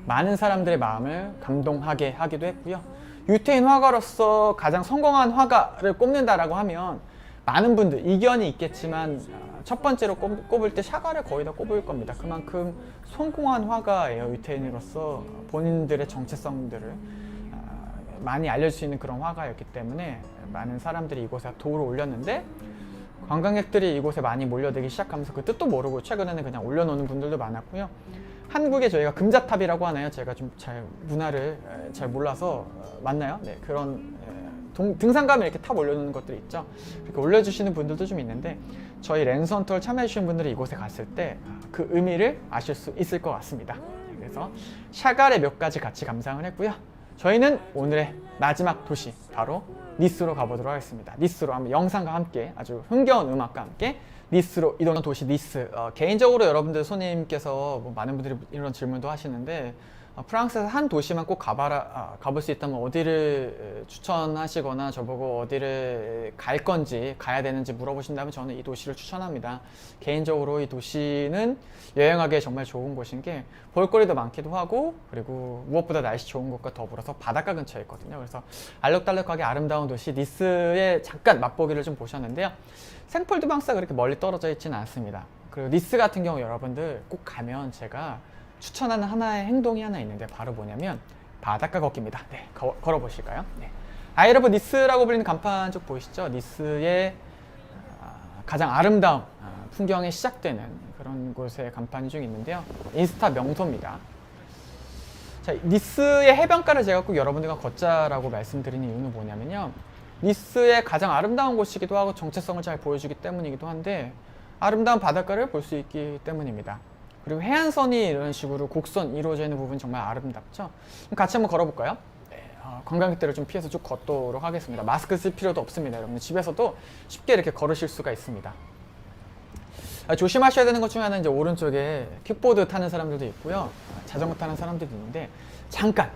많은 사람들의 마음을 감동하게 하기도 했고요. 유태인 화가로서 가장 성공한 화가를 꼽는다라고 하면 많은 분들 이견이 있겠지만 첫 번째로 꼽을 때 샤갈을 거의 다 꼽을 겁니다. 그만큼 성공한 화가예요. 유태인으로서 본인들의 정체성들을 많이 알려줄 수 있는 그런 화가였기 때문에 많은 사람들이 이곳에 돌을 올렸는데 관광객들이 이곳에 많이 몰려들기 시작하면서 그 뜻도 모르고 최근에는 그냥 올려놓는 분들도 많았고요. 한국에 저희가 금자탑이라고 하나요? 제가 좀 잘 문화를 잘 몰라서 맞나요? 네, 그런 등산감에 이렇게 탑 올려놓는 것들이 있죠. 이렇게 올려주시는 분들도 좀 있는데 저희 랜선 투어 참여해주신 분들이 이곳에 갔을 때 그 의미를 아실 수 있을 것 같습니다. 그래서 샤갈의 몇 가지 같이 감상을 했고요. 저희는 오늘의 마지막 도시 바로 니스로 가보도록 하겠습니다. 니스로 한번 영상과 함께 아주 흥겨운 음악과 함께 니스로 이동한 도시 니스. 개인적으로 여러분들 손님께서 많은 분들이 이런 질문도 하시는데 프랑스에서 한 도시만 꼭 가볼 수 있다면 어디를 추천하시거나 저보고 어디를 갈 건지 가야 되는지 물어보신다면 저는 이 도시를 추천합니다. 개인적으로 이 도시는 여행하기에 정말 좋은 곳인 게 볼거리도 많기도 하고 그리고 무엇보다 날씨 좋은 것과 더불어서 바닷가 근처에 있거든요. 그래서 알록달록하게 아름다운 도시 니스에 잠깐 맛보기를 좀 보셨는데요. 생폴드방스가 그렇게 멀리 떨어져 있지는 않습니다. 그리고 니스 같은 경우 여러분들 꼭 가면 제가 추천하는 하나의 행동이 하나 있는데 바로 뭐냐면 바닷가 걷기입니다. 네, 걸어보실까요? 네. 아이러브 니스라고 불리는 간판 쪽 보이시죠? 니스의 가장 아름다운 풍경이 시작되는 그런 곳에 간판이 좀 있는데요. 인스타 명소입니다. 자, 니스의 해변가를 제가 꼭 여러분들과 걷자라고 말씀드리는 이유는 뭐냐면요. 니스의 가장 아름다운 곳이기도 하고 정체성을 잘 보여주기 때문이기도 한데 아름다운 바닷가를 볼 수 있기 때문입니다. 그리고 해안선이 이런 식으로 곡선 이루어져 있는 부분이 정말 아름답죠. 그럼 같이 한번 걸어볼까요? 네, 관광객들을 좀 피해서 쭉 걷도록 하겠습니다. 마스크 쓸 필요도 없습니다. 여러분 집에서도 쉽게 이렇게 걸으실 수가 있습니다. 조심하셔야 되는 것 중에 하나는 이제 오른쪽에 킥보드 타는 사람들도 있고요. 자전거 타는 사람들도 있는데 잠깐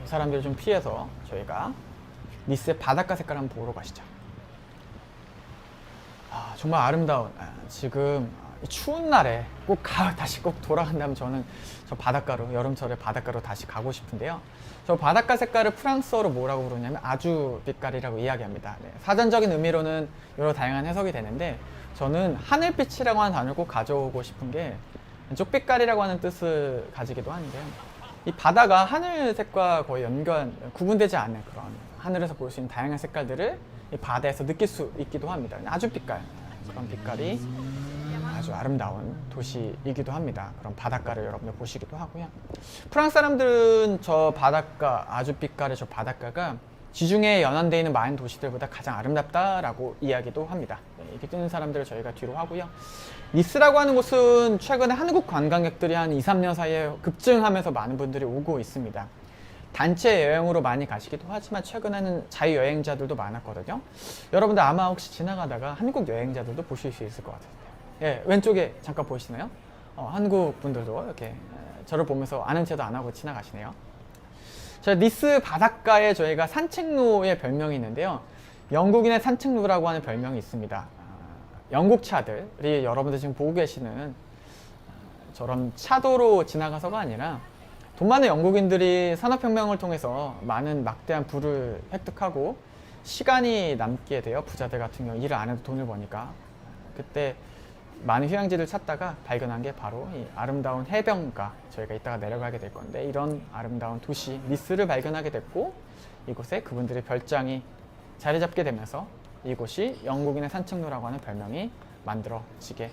이 사람들을 좀 피해서 저희가 니스의 바닷가 색깔 한번 보러 가시죠. 정말 아름다운 지금 추운 날에 꼭 다시 꼭 돌아간다면 저는 저 바닷가로 여름철에 바닷가로 다시 가고 싶은데요. 저 바닷가 색깔을 프랑스어로 뭐라고 부르냐면 아주 빛깔이라고 이야기합니다. 네, 사전적인 의미로는 여러 다양한 해석이 되는데 저는 하늘빛이라고 하는 단어를 꼭 가져오고 싶은 게 쪽빛깔이라고 하는 뜻을 가지기도 하는데요. 이 바다가 하늘색과 거의 구분되지 않는 그런 하늘에서 볼 수 있는 다양한 색깔들을 이 바다에서 느낄 수 있기도 합니다. 아주 빛깔, 그런 빛깔이 아주 아름다운 도시이기도 합니다. 그런 바닷가를 여러분들 보시기도 하고요. 프랑스 사람들은 저 바닷가, 아주 빛깔의 저 바닷가가 지중해에 연안되어 있는 많은 도시들보다 가장 아름답다라고 이야기도 합니다. 네, 이렇게 뜨는 사람들을 저희가 뒤로 하고요. 니스라고 하는 곳은 최근에 한국 관광객들이 한 2, 3년 사이에 급증하면서 많은 분들이 오고 있습니다. 단체 여행으로 많이 가시기도 하지만 최근에는 자유여행자들도 많았거든요. 여러분들 아마 혹시 지나가다가 한국 여행자들도 보실 수 있을 것 같아요. 예, 왼쪽에 잠깐 보이시나요? 한국 분들도 이렇게 저를 보면서 아는 체도 안 하고 지나가시네요. 자, 니스 바닷가에 저희가 산책로의 별명이 있는데요. 영국인의 산책로라고 하는 별명이 있습니다. 영국 차들이 여러분들 지금 보고 계시는 저런 차도로 지나가서가 아니라 돈 많은 영국인들이 산업혁명을 통해서 많은 막대한 부를 획득하고 시간이 남게 돼요. 부자들 같은 경우 일을 안 해도 돈을 버니까. 그때 많은 휴양지를 찾다가 발견한 게 바로 이 아름다운 해변가, 저희가 이따가 내려가게 될 건데, 이런 아름다운 도시 니스를 발견하게 됐고, 이곳에 그분들의 별장이 자리 잡게 되면서 이곳이 영국인의 산책로라고 하는 별명이 만들어지게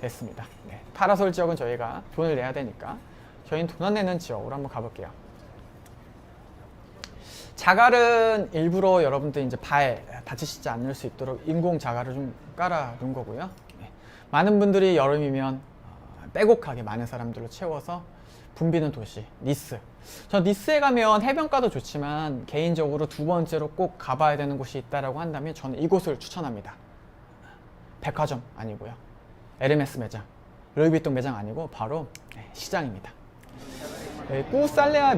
됐습니다. 네, 파라솔 지역은 저희가 돈을 내야 되니까 저희는 돈 안 내는 지역으로 한번 가볼게요. 자갈은 일부러 여러분들 이제 발 다치시지 않을 수 있도록 인공 자갈을 좀 깔아 놓은 거고요. 네, 많은 분들이 여름이면 빼곡하게 많은 사람들로 채워서 붐비는 도시 니스. 저 니스에 가면 해변가도 좋지만 개인적으로 두 번째로 꼭 가봐야 되는 곳이 있다라고 한다면 저는 이곳을 추천합니다. 백화점 아니고요, 에르메스 매장, 루이비통 매장 아니고 바로 시장입니다. 꾸살레아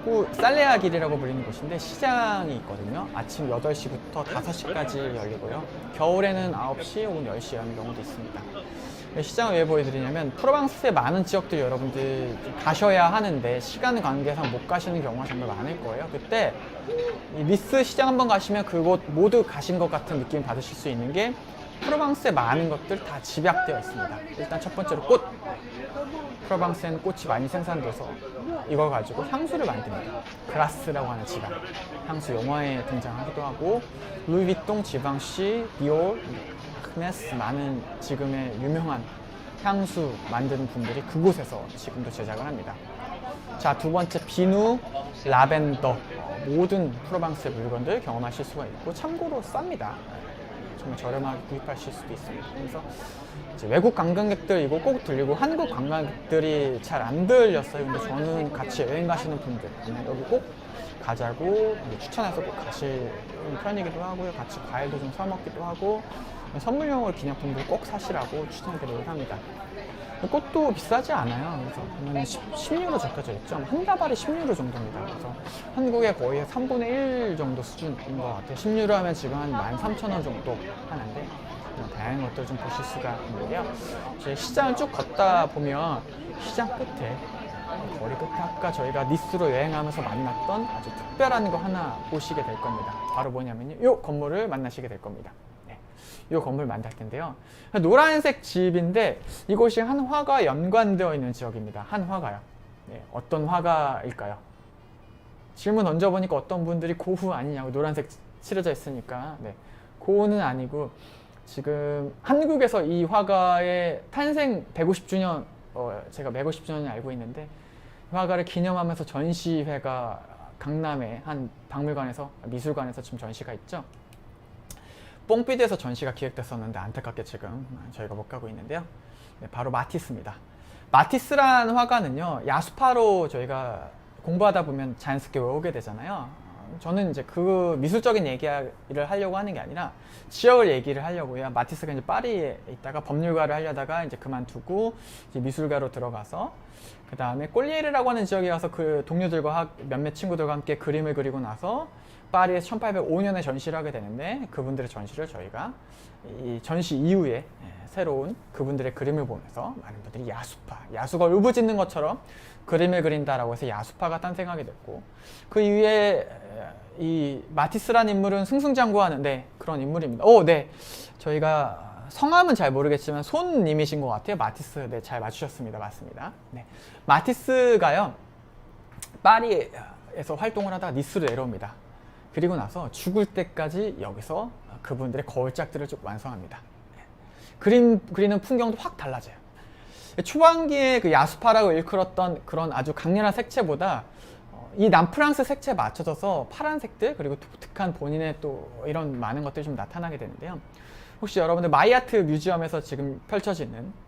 꾸살레아 길이라고 불리는 곳인데 시장이 있거든요. 아침 8시부터 5시까지 열리고요. 겨울에는 9시 혹은 10시에 여는 경우도 있습니다. 시장을 왜 보여드리냐면 프로방스의 많은 지역들이 여러분들 가셔야 하는데 시간 관계상 못 가시는 경우가 정말 많을 거예요. 그때 이 니스 시장 한번 가시면 그곳 모두 가신 것 같은 느낌 받으실 수 있는 게 프로방스의 많은 것들 다 집약되어 있습니다. 일단 첫 번째로 꽃. 프로방스에는 꽃이 많이 생산돼서 이걸 가지고 향수를 만듭니다. 그라스라고 하는 지방. 향수 용어에 등장하기도 하고, 루이비통, 지방시, 디올, 크네스, 많은 지금의 유명한 향수 만드는 분들이 그곳에서 지금도 제작을 합니다. 자, 두 번째 비누, 라벤더, 모든 프로방스의 물건들 경험하실 수가 있고 참고로 쌉니다. 정말 저렴하게 구입하실 수도 있습니다. 그래서 이제 외국 관광객들 이거 꼭 들리고 한국 관광객들이 잘 안 들렸어요. 근데 저는 같이 여행 가시는 분들 여기 꼭 가자고 추천해서 꼭 가시는 편이기도 하고요. 같이 과일도 좀 사 먹기도 하고 선물용으로 기념품들 꼭 사시라고 추천해드리기도 합니다. 꽃도 비싸지 않아요. 그래서 보면 10유로 적혀져 있죠. 한 다발이 10유로 정도입니다. 그래서 한국의 거의 3분의 1 정도 수준인 것 같아요. 10유로 하면 지금 한 13,000원 정도 하는데 다양한 것들을 좀 보실 수가 있는데요. 이제 시장을 쭉 걷다 보면 시장 끝에 거리 끝에 아까 저희가 니스로 여행하면서 만났던 아주 특별한 거 하나 보시게 될 겁니다. 바로 뭐냐면요, 이 건물을 만나시게 될 겁니다. 이 건물 만날 텐데요. 노란색 집인데 이곳이 한 화가 연관되어 있는 지역입니다. 한 화가요. 네, 어떤 화가일까요? 질문 던져보니까 어떤 분들이 고흐 아니냐고, 노란색 칠해져 있으니까. 네, 고흐는 아니고 지금 한국에서 이 화가의 탄생 150주년, 제가 150주년을 알고 있는데 이 화가를 기념하면서 전시회가 강남의 한 박물관에서, 미술관에서 지금 전시가 있죠. 뽕피드에서 전시가 기획됐었는데 안타깝게 지금 저희가 못 가고 있는데요. 네, 바로 마티스입니다. 마티스란 화가는요, 야수파로 저희가 공부하다 보면 자연스럽게 외우게 되잖아요. 저는 이제 그 미술적인 얘기를 하려고 하는 게 아니라 지역을 얘기를 하려고요. 마티스가 이제 파리에 있다가 법률가를 하려다가 이제 그만두고 이제 미술가로 들어가서 그 다음에 꼴리에르라고 하는 지역에 가서 그 동료들과 몇몇 친구들과 함께 그림을 그리고 나서 파리에서 1805년에 전시를 하게 되는데, 그분들의 전시를 저희가 이 전시 이후에 새로운 그분들의 그림을 보면서 많은 분들이 야수파, 야수가 울부짖는 것처럼 그림을 그린다라고 해서 야수파가 탄생하게 됐고, 그 이후에 이 마티스라는 인물은 승승장구하는 그런 인물입니다. 네, 저희가 성함은 잘 모르겠지만 손님이신 것 같아요. 마티스. 네, 잘 맞추셨습니다. 맞습니다. 네, 마티스가요, 파리에서 활동을 하다가 니스로 내려옵니다. 그리고 나서 죽을 때까지 여기서 그분들의 거울짝들을 쭉 완성합니다. 그림 그리는 풍경도 확 달라져요. 초반기에 그 야수파라고 일컬었던 그런 아주 강렬한 색채보다 이 남프랑스 색채에 맞춰져서 파란색들, 그리고 독특한 본인의 또 이런 많은 것들이 좀 나타나게 되는데요. 혹시 여러분들 마이아트 뮤지엄에서 지금 펼쳐지는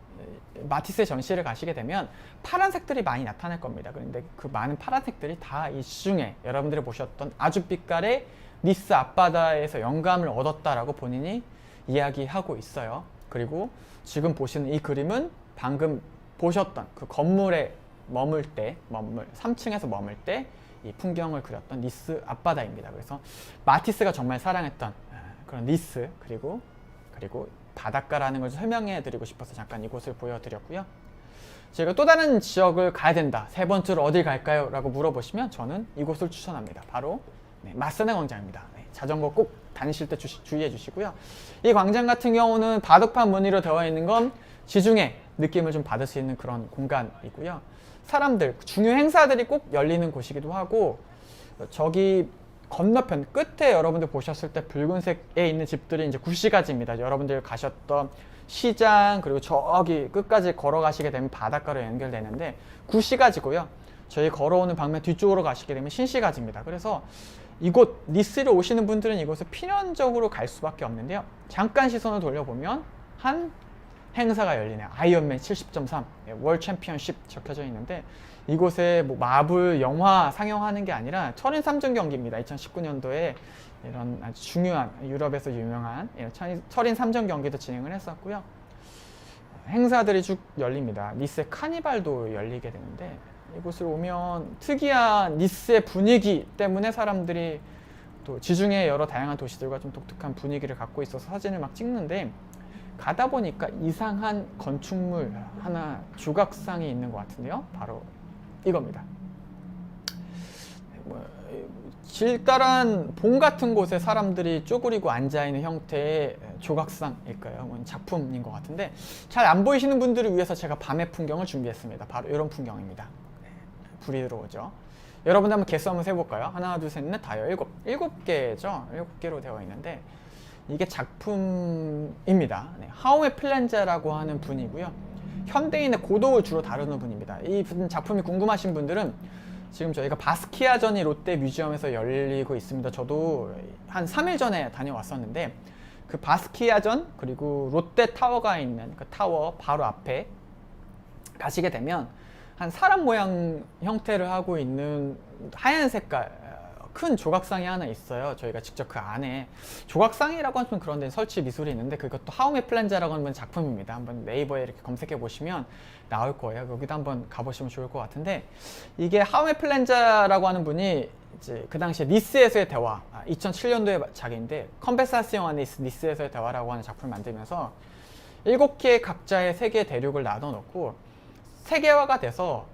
마티스의 전시를 가시게 되면 파란색들이 많이 나타날 겁니다. 그런데 그 많은 파란색들이 다 이 시중에 여러분들이 보셨던 아주 빛깔의 니스 앞바다에서 영감을 얻었다라고 본인이 이야기하고 있어요. 그리고 지금 보시는 이 그림은 방금 보셨던 그 건물에 머물 때, 3층에서 머물 때 이 풍경을 그렸던 니스 앞바다입니다. 그래서 마티스가 정말 사랑했던 그런 니스 그리고 바닷가라는 걸 설명해 드리고 싶어서 잠깐 이곳을 보여드렸고요. 제가 또 다른 지역을 가야 된다. 세 번째로 어딜 갈까요? 라고 물어보시면 저는 이곳을 추천합니다. 바로 마스네 광장입니다. 자전거 꼭 다니실 때 주의해 주시고요. 이 광장 같은 경우는 바둑판 무늬로 되어 있는 건 지중해 느낌을 좀 받을 수 있는 그런 공간이고요. 사람들, 중요 행사들이 꼭 열리는 곳이기도 하고, 저기 건너편 끝에 여러분들 보셨을 때 붉은색에 있는 집들이 이제 구시가지입니다. 여러분들 가셨던 시장, 그리고 저기 끝까지 걸어가시게 되면 바닷가로 연결되는데 구시가지고요. 저희 걸어오는 방면 뒤쪽으로 가시게 되면 신시가지입니다. 그래서 이곳 니스를 오시는 분들은 이곳을 필연적으로 갈 수밖에 없는데요. 잠깐 시선을 돌려보면 한 행사가 열리네요. 아이언맨 70.3 월 챔피언십 적혀져 있는데, 이곳에 뭐 마블 영화 상영하는 게 아니라 철인 3전 경기입니다. 2019년도에 이런 아주 중요한 유럽에서 유명한 철인 3전 경기도 진행을 했었고요. 행사들이 쭉 열립니다. 니스의 카니발도 열리게 되는데, 이곳을 오면 특이한 니스의 분위기 때문에 사람들이 또 지중해 여러 다양한 도시들과 좀 독특한 분위기를 갖고 있어서 사진을 막 찍는데, 가다 보니까 이상한 건축물 하나, 조각상이 있는 것 같은데요. 바로 이겁니다. 길다란 봉 같은 곳에 사람들이 쪼그리고 앉아있는 형태의 조각상일까요? 작품인 것 같은데, 잘 안 보이시는 분들을 위해서 제가 밤의 풍경을 준비했습니다. 바로 이런 풍경입니다. 불이 들어오죠. 여러분 한번 개수 한번 세볼까요? 하나, 둘, 셋, 넷, 다여, 일곱 개죠. 7개로 되어 있는데, 이게 작품입니다. 하우메 플랜자라고 하는 분이고요. 현대인의 고독을 주로 다루는 분입니다. 이 작품이 궁금하신 분들은 지금 저희가 바스키아전이 롯데 뮤지엄에서 열리고 있습니다. 저도 한 3일 전에 다녀왔었는데, 그 바스키아전 그리고 롯데 타워가 있는 그 타워 바로 앞에 가시게 되면 한 사람 모양 형태를 하고 있는 하얀 색깔 큰 조각상이 하나 있어요. 저희가 직접 그 안에 조각상이라고 하면 그런 데 설치 미술이 있는데, 그것도 하우메 플랜자라고 하는 작품입니다. 한번 네이버에 이렇게 검색해 보시면 나올 거예요. 여기도 한번 가보시면 좋을 것 같은데, 이게 하우메 플랜자라고 하는 분이 이제 그 당시에 니스에서의 대화, 2007년도의 작인데 컨베사시옹 니스에서의 대화라고 하는 작품을 만들면서 7개의 각자의 세계 대륙을 나눠 놓고 세계화가 돼서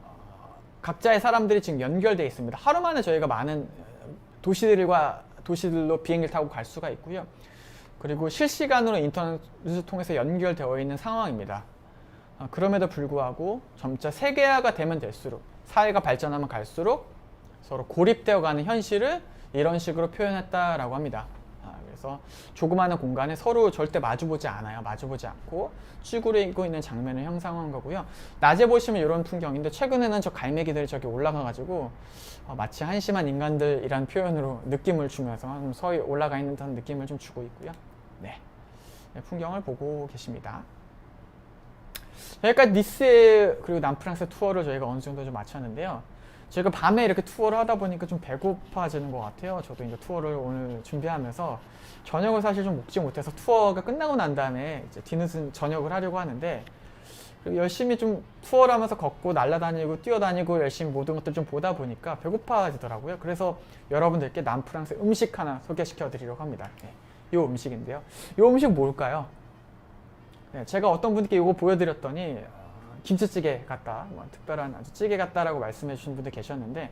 각자의 사람들이 지금 연결되어 있습니다. 하루 만에 저희가 많은 도시들로 비행기를 타고 갈 수가 있고요. 그리고 실시간으로 인터넷을 통해서 연결되어 있는 상황입니다. 그럼에도 불구하고 점차 세계화가 되면 될수록, 사회가 발전하면 갈수록 서로 고립되어 가는 현실을 이런 식으로 표현했다라고 합니다. 그래서 조그마한 공간에 서로 절대 마주보지 않아요. 마주보지 않고 쭈그리고 있는 장면을 형상화한 거고요. 낮에 보시면 이런 풍경인데, 최근에는 저 갈매기들이 저기 올라가가지고 마치 한심한 인간들이란 표현으로 느낌을 주면서 좀 서히 올라가 있는 듯한 느낌을 좀 주고 있고요. 네, 풍경을 보고 계십니다. 여기까지 니스 그리고 남프랑스 투어를 저희가 어느 정도 좀 마쳤는데요. 저희가 밤에 이렇게 투어를 하다 보니까 좀 배고파지는 것 같아요. 저도 이제 투어를 오늘 준비하면서 저녁을 사실 좀 먹지 못해서 투어가 끝나고 난 다음에 이제 뒤늦은 저녁을 하려고 하는데, 열심히 좀 투어를 하면서 걷고 날아다니고 뛰어다니고 열심히 모든 것들 좀 보다 보니까 배고파지더라고요. 그래서 여러분들께 남프랑스 음식 하나 소개시켜 드리려고 합니다. 이 음식인데요. 이 음식 뭘까요? 제가 어떤 분께 이거 보여드렸더니 김치찌개 같다, 특별한 아주 찌개 같다라고 말씀해 주신 분들 계셨는데,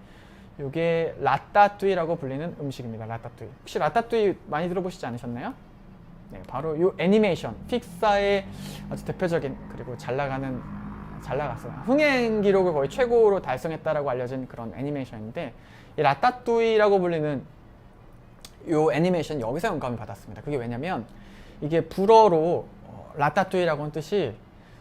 이게 라따뚜이라고 불리는 음식입니다. 라따뚜이. 혹시 라따뚜이 많이 들어보시지 않으셨나요? 네, 바로 이 애니메이션, 픽사의 아주 대표적인, 그리고 잘 나갔어요. 흥행 기록을 거의 최고로 달성했다라고 알려진 그런 애니메이션인데, 이 라따뚜이라고 불리는 이 애니메이션 여기서 영감을 받았습니다. 그게 왜냐면 이게 불어로 라따뚜이라고 하는 뜻이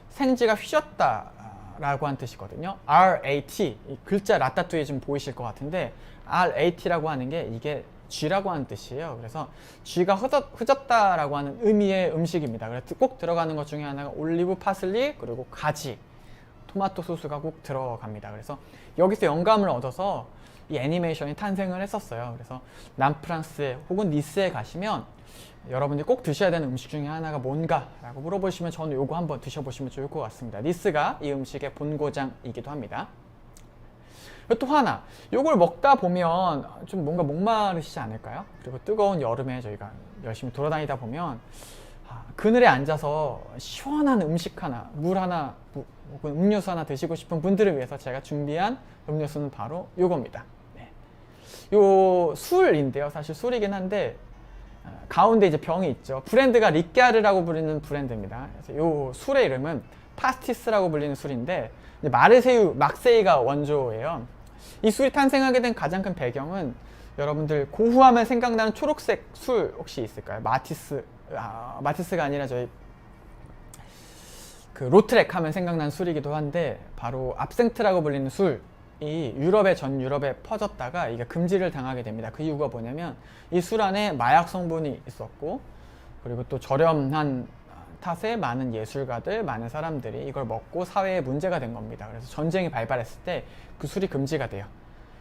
생쥐가 휘젓다 라고 한 뜻이거든요. RAT, 이 글자 라따뚜이 좀 보이실 것 같은데, RAT라고 하는 게 이게 쥐라고 하는 뜻이에요. 그래서 쥐가 흐졌다라고 하는 의미의 음식입니다. 그래서 꼭 들어가는 것 중에 하나가 올리브, 파슬리, 그리고 가지, 토마토 소스가 꼭 들어갑니다. 그래서 여기서 영감을 얻어서 이 애니메이션이 탄생을 했었어요. 그래서 남프랑스에 혹은 니스에 가시면 여러분들이 꼭 드셔야 되는 음식 중에 하나가 뭔가 라고 물어보시면 저는 요거 한번 드셔보시면 좋을 것 같습니다. 니스가 이 음식의 본고장이기도 합니다. 또 하나, 요걸 먹다 보면 좀 뭔가 목마르시지 않을까요? 그리고 뜨거운 여름에 저희가 열심히 돌아다니다 보면 그늘에 앉아서 시원한 음식 하나, 물 하나, 혹은 음료수 하나 드시고 싶은 분들을 위해서 제가 준비한 음료수는 바로 요겁니다. 네. 요 술인데요. 사실 술이긴 한데 가운데 이제 병이 있죠. 브랜드가 리까르라고 불리는 브랜드입니다. 그래서 요 술의 이름은 파스티스라고 불리는 술인데 마르세유, 막세이가 원조예요. 이 술이 탄생하게 된 가장 큰 배경은 여러분들 고후하면 생각나는 초록색 술 혹시 있을까요? 마티스가 아니라 저희 그 로트렉 하면 생각나는 술이기도 한데 바로 압생트라고 불리는 술이 전 유럽에 퍼졌다가 이게 금지를 당하게 됩니다. 그 이유가 뭐냐면 이 술 안에 마약 성분이 있었고 그리고 또 저렴한 탓에 많은 예술가들, 많은 사람들이 이걸 먹고 사회에 문제가 된 겁니다. 그래서 전쟁이 발발했을 때 그 술이 금지가 돼요.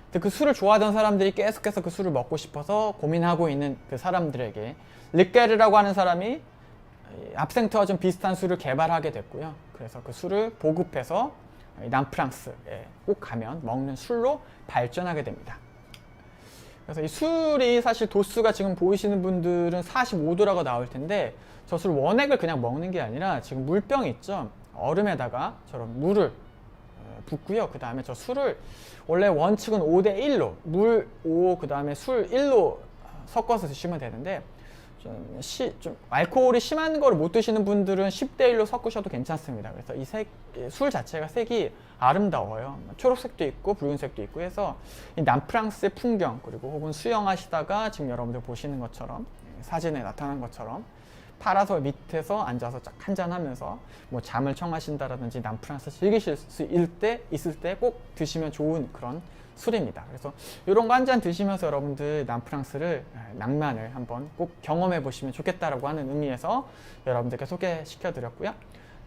근데 그 술을 좋아하던 사람들이 계속해서 그 술을 먹고 싶어서 고민하고 있는 그 사람들에게 르케르라고 하는 사람이 압생트와 좀 비슷한 술을 개발하게 됐고요. 그래서 그 술을 보급해서 남프랑스에 꼭 가면 먹는 술로 발전하게 됩니다. 그래서 이 술이 사실 도수가 지금 보이시는 분들은 45도라고 나올 텐데 저 술 원액을 그냥 먹는 게 아니라 지금 물병 있죠? 얼음에다가 저런 물을 붓고요. 그 다음에 저 술을 원래 원칙은 5대 1로 물 5, 그 다음에 술 1로 섞어서 드시면 되는데 좀 알코올이 심한 걸 못 드시는 분들은 10대 1로 섞으셔도 괜찮습니다. 그래서 이 술 자체가 색이 아름다워요. 초록색도 있고 붉은색도 있고 해서 이 남프랑스의 풍경 그리고 혹은 수영하시다가 지금 여러분들 보시는 것처럼 사진에 나타난 것처럼 파라솔 밑에서 앉아서 쫙 한잔하면서 뭐 잠을 청하신다라든지 남프랑스 즐기실 수 있을 때 꼭 드시면 좋은 그런 술입니다. 그래서 이런 거 한 잔 드시면서 여러분들 남프랑스를 낭만을 한번 꼭 경험해 보시면 좋겠다라고 하는 의미에서 여러분들께 소개시켜 드렸고요.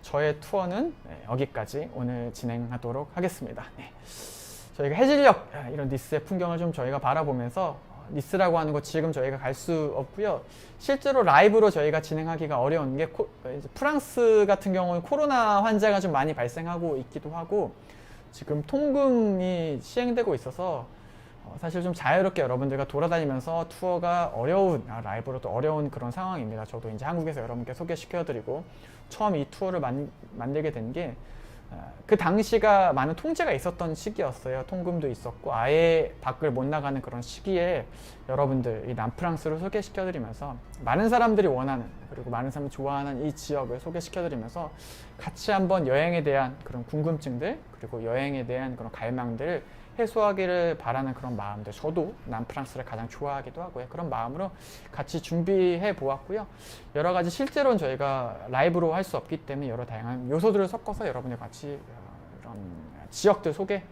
저의 투어는 여기까지 오늘 진행하도록 하겠습니다. 네. 저희가 해질녘 이런 니스의 풍경을 좀 저희가 바라보면서 니스라고 하는 곳 지금 저희가 갈 수 없고요. 실제로 라이브로 저희가 진행하기가 어려운 게 프랑스 같은 경우는 코로나 환자가 좀 많이 발생하고 있기도 하고 지금 통금이 시행되고 있어서 사실 좀 자유롭게 여러분들과 돌아다니면서 투어가 라이브로도 어려운 그런 상황입니다. 저도 이제 한국에서 여러분께 소개시켜드리고 처음 이 투어를 만들게 된 게 그 당시가 많은 통제가 있었던 시기였어요. 통금도 있었고 아예 밖을 못 나가는 그런 시기에 여러분들 이 남프랑스를 소개시켜드리면서 많은 사람들이 원하는 그리고 많은 사람들이 좋아하는 이 지역을 소개시켜드리면서 같이 한번 여행에 대한 그런 궁금증들 그리고 여행에 대한 그런 갈망들을 해소하기를 바라는 그런 마음들 저도 남프랑스를 가장 좋아하기도 하고요. 그런 마음으로 같이 준비해 보았고요. 여러 가지 실제로는 저희가 라이브로 할 수 없기 때문에 여러 다양한 요소들을 섞어서 여러분들 같이 이런 지역들 소개해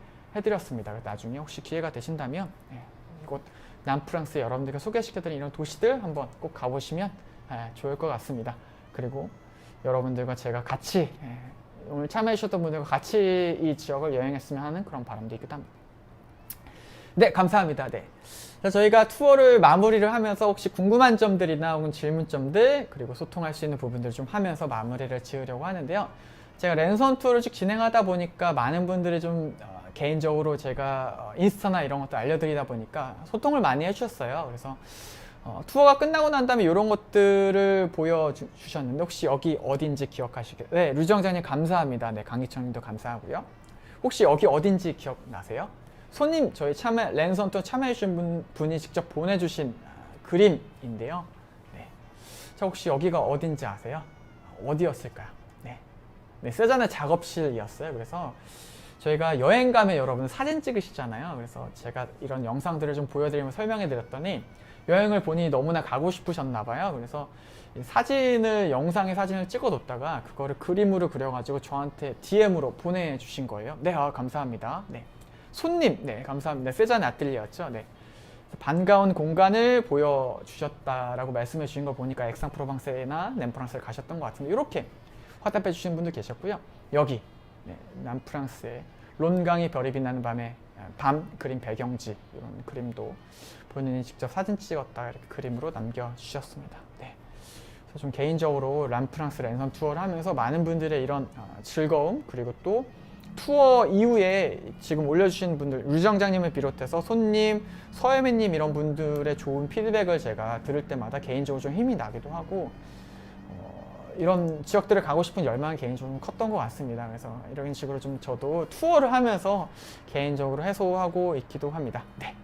드렸습니다. 나중에 혹시 기회가 되신다면 이곳 남프랑스 여러분들께 소개시켜드린 이런 도시들 한번 꼭 가보시면 좋을 것 같습니다. 그리고 여러분들과 제가 같이 오늘 참여해 주셨던 분들과 같이 이 지역을 여행했으면 하는 그런 바람도 있기도 합니다. 네, 감사합니다. 네. 저희가 투어를 마무리를 하면서 혹시 궁금한 점들이나 혹은 질문점들 그리고 소통할 수 있는 부분들을 좀 하면서 마무리를 지으려고 하는데요. 제가 랜선 투어를 쭉 진행하다 보니까 많은 분들이 좀 개인적으로 제가 인스타나 이런 것도 알려드리다 보니까 소통을 많이 해주셨어요. 그래서 투어가 끝나고 난 다음에 이런 것들을 보여주셨는데 혹시 여기 어딘지 기억하시겠어요? 네, 류정장님 감사합니다. 네, 강희철님도 감사하고요. 혹시 여기 어딘지 기억나세요? 손님 저희 랜선 투어 참여해주신 분이 직접 보내주신 그림인데요. 네. 자, 혹시 여기가 어딘지 아세요? 어디였을까요? 네, 세잔의 작업실이었어요. 그래서 저희가 여행 가면 여러분 사진 찍으시잖아요. 그래서 제가 이런 영상들을 좀 보여드리면서 설명해 드렸더니 여행을 본인이 너무나 가고 싶으셨나 봐요. 그래서 영상의 사진을 찍어 뒀다가 그거를 그림으로 그려가지고 저한테 DM으로 보내주신 거예요. 네, 감사합니다. 네. 손님, 네, 감사합니다. 세잔의 아틀리에였죠. 네. 반가운 공간을 보여주셨다라고 말씀해 주신 걸 보니까 엑상프로방스나 램프랑스를 가셨던 것 같은데 이렇게 화답해 주신 분들 계셨고요. 여기 남프랑스의 론강이 별이 빛나는 밤 그림 배경지 이런 그림도 본인이 직접 사진 찍었다 이렇게 그림으로 남겨주셨습니다. 네. 그래서 좀 개인적으로 남프랑스 랜선 투어를 하면서 많은 분들의 이런 즐거움 그리고 또 투어 이후에 지금 올려주신 분들, 유정장님을 비롯해서 손님, 서혜매님 이런 분들의 좋은 피드백을 제가 들을 때마다 개인적으로 좀 힘이 나기도 하고 이런 지역들을 가고 싶은 열망이 개인적으로 좀 컸던 것 같습니다. 그래서 이런 식으로 좀 저도 투어를 하면서 개인적으로 해소하고 있기도 합니다. 네.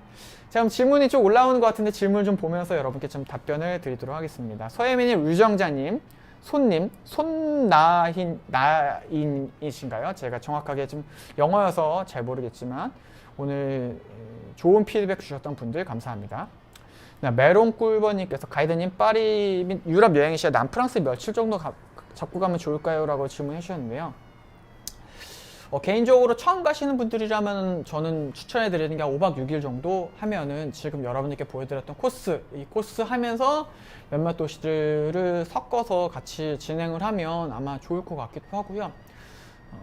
자, 그럼 질문이 좀 올라오는 것 같은데 질문 좀 보면서 여러분께 좀 답변을 드리도록 하겠습니다. 서혜민님, 유정자님, 손님, 손나인이신가요? 제가 정확하게 좀 영어여서 잘 모르겠지만 오늘 좋은 피드백 주셨던 분들 감사합니다. 메론 꿀버님께서 가이드님 파리 및 유럽 여행 시에 남프랑스 며칠 정도 잡고 가면 좋을까요? 라고 질문해 주셨는데요. 개인적으로 처음 가시는 분들이라면 저는 추천해 드리는 게 5박 6일 정도 하면은 지금 여러분들께 보여드렸던 코스, 이 코스 하면서 몇몇 도시들을 섞어서 같이 진행을 하면 아마 좋을 것 같기도 하고요.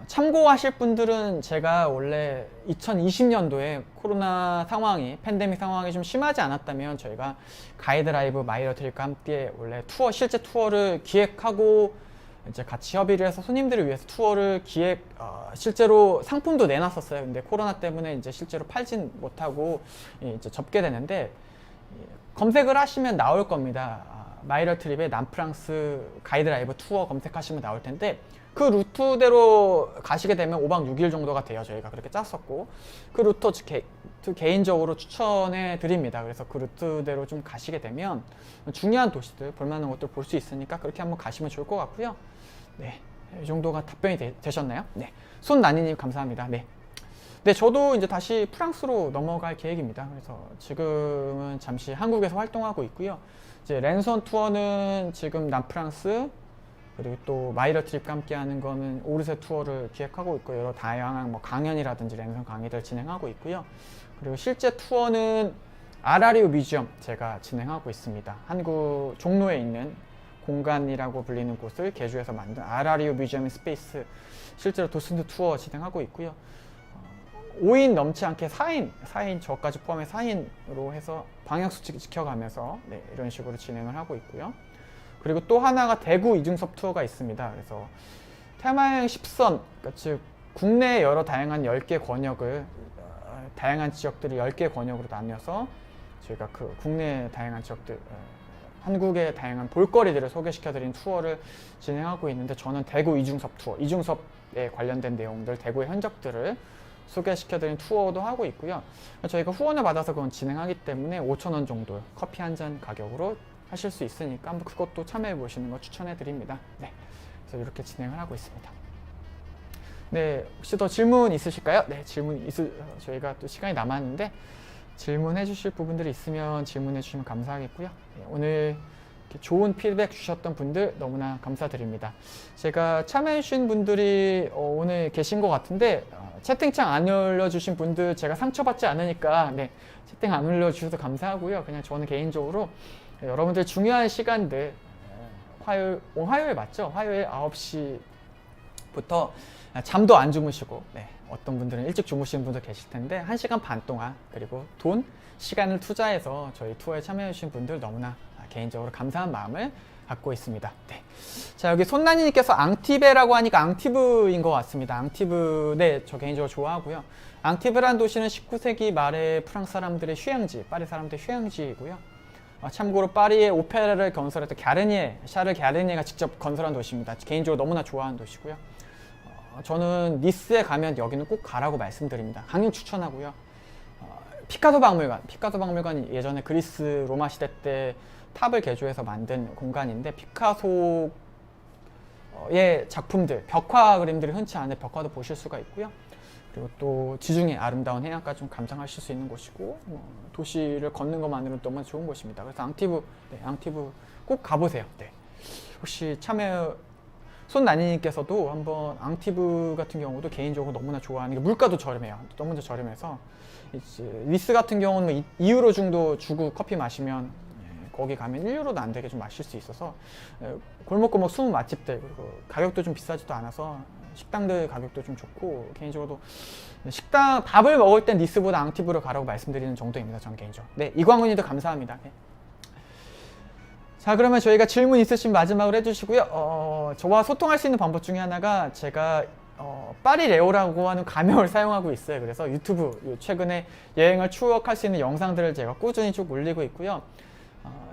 참고하실 분들은 제가 원래 2020년도에 코로나 상황이, 팬데믹 상황이 좀 심하지 않았다면 저희가 가이드 라이브 마이러트립과 함께 원래 실제 투어를 기획하고 이제 같이 협의를 해서 손님들을 위해서 투어를 실제로 상품도 내놨었어요. 근데 코로나 때문에 이제 실제로 팔진 못하고 이제 접게 되는데 검색을 하시면 나올 겁니다. 마이러트립의 남프랑스 가이드 라이브 투어 검색하시면 나올 텐데 그 루트대로 가시게 되면 5박 6일 정도가 돼요. 저희가 그렇게 짰었고 그 루트 개인적으로 추천해 드립니다. 그래서 그 루트대로 좀 가시게 되면 중요한 도시들, 볼만한 것들 볼 수 있으니까 그렇게 한번 가시면 좋을 것 같고요. 네, 이 정도가 답변이 되셨나요? 네, 손나니님 감사합니다. 네. 네, 저도 이제 다시 프랑스로 넘어갈 계획입니다. 그래서 지금은 잠시 한국에서 활동하고 있고요. 이제 랜선 투어는 지금 남프랑스 그리고 또 마이러트립과 함께 하는 거는 오르세 투어를 기획하고 있고 여러 다양한 뭐 강연이라든지 랜선 강의들 진행하고 있고요. 그리고 실제 투어는 아라리오 뮤지엄 제가 진행하고 있습니다. 한국 종로에 있는 공간이라고 불리는 곳을 개조해서 만든 아라리오 뮤지엄 스페이스 실제로 도슨트 투어 진행하고 있고요. 5인 넘지 않게 4인 저까지 포함해 4인으로 해서 방역수칙 지켜가면서 네, 이런 식으로 진행을 하고 있고요. 그리고 또 하나가 대구 이중섭 투어가 있습니다. 그래서 테마여행 10선, 그러니까 즉 국내 여러 다양한 10개 권역을 다양한 지역들을 10개 권역으로 나뉘어서 저희가 그 국내 다양한 지역들 한국의 다양한 볼거리들을 소개시켜드리는 투어를 진행하고 있는데 저는 대구 이중섭 투어, 이중섭에 관련된 내용들, 대구의 흔적들을 소개시켜드리는 투어도 하고 있고요. 저희가 후원을 받아서 그건 진행하기 때문에 5,000원 정도 커피 한 잔 가격으로 하실 수 있으니까 한번 그것도 참여해 보시는 거 추천해 드립니다. 네, 그래서 이렇게 진행을 하고 있습니다. 네, 혹시 더 질문 있으실까요? 네, 저희가 또 시간이 남았는데 질문해 주실 부분들이 있으면 질문해 주시면 감사하겠고요. 네, 오늘 이렇게 좋은 피드백 주셨던 분들 너무나 감사드립니다. 제가 참여해 주신 분들이 오늘 계신 것 같은데 채팅창 안 올려주신 분들 제가 상처받지 않으니까 네, 채팅 안 올려주셔서 감사하고요. 그냥 저는 개인적으로 여러분들 중요한 시간들 화요일 맞죠? 화요일 9시부터 잠도 안 주무시고 네, 어떤 분들은 일찍 주무시는 분도 계실 텐데 1시간 반 동안 그리고 시간을 투자해서 저희 투어에 참여해 주신 분들 너무나 개인적으로 감사한 마음을 갖고 있습니다. 네. 자, 여기 손나니님께서 앙티베라고 하니까 앙티브인 것 같습니다. 앙티브, 네, 저 개인적으로 좋아하고요. 앙티브라는 도시는 19세기 말에 프랑스 사람들의 휴양지, 파리 사람들의 휴양지이고요. 참고로 파리의 오페라를 건설했던 샤를 갸르니에가 직접 건설한 도시입니다. 개인적으로 너무나 좋아하는 도시고요. 저는 니스에 가면 여기는 꼭 가라고 말씀드립니다. 강력 추천하고요. 피카소 박물관 예전에 그리스 로마 시대 때 탑을 개조해서 만든 공간인데 피카소의 작품들, 벽화 그림들이 흔치 않은 벽화도 보실 수가 있고요. 그리고 또 지중해 아름다운 해안가 좀 감상하실 수 있는 곳이고 도시를 걷는 것만으로도 너무 좋은 곳입니다. 그래서 앙티브 꼭 가보세요. 네. 혹시 손나니님께서도 한번 앙티브 같은 경우도 개인적으로 너무나 좋아하는 게 물가도 저렴해요. 너무나 저렴해서 니스 같은 경우는 2유로 정도 주고 커피 마시면 거기 가면 1유로도 안 되게 좀 마실 수 있어서 골목골목 숨은 맛집들 그리고 가격도 좀 비싸지도 않아서 식당들 가격도 좀 좋고 개인적으로도 밥을 먹을 땐 니스보다 앙티브로 가라고 말씀드리는 정도입니다. 저는 개인적으로. 네, 이광훈님도 감사합니다. 네. 자, 그러면 저희가 질문 있으시면 마지막으로 해주시고요. 저와 소통할 수 있는 방법 중에 하나가 제가 파리레오라고 하는 가명을 사용하고 있어요. 그래서 유튜브 최근에 여행을 추억할 수 있는 영상들을 제가 꾸준히 쭉 올리고 있고요.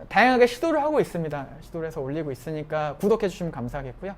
다양하게 시도를 하고 있습니다. 시도를 해서 올리고 있으니까 구독해 주시면 감사하겠고요.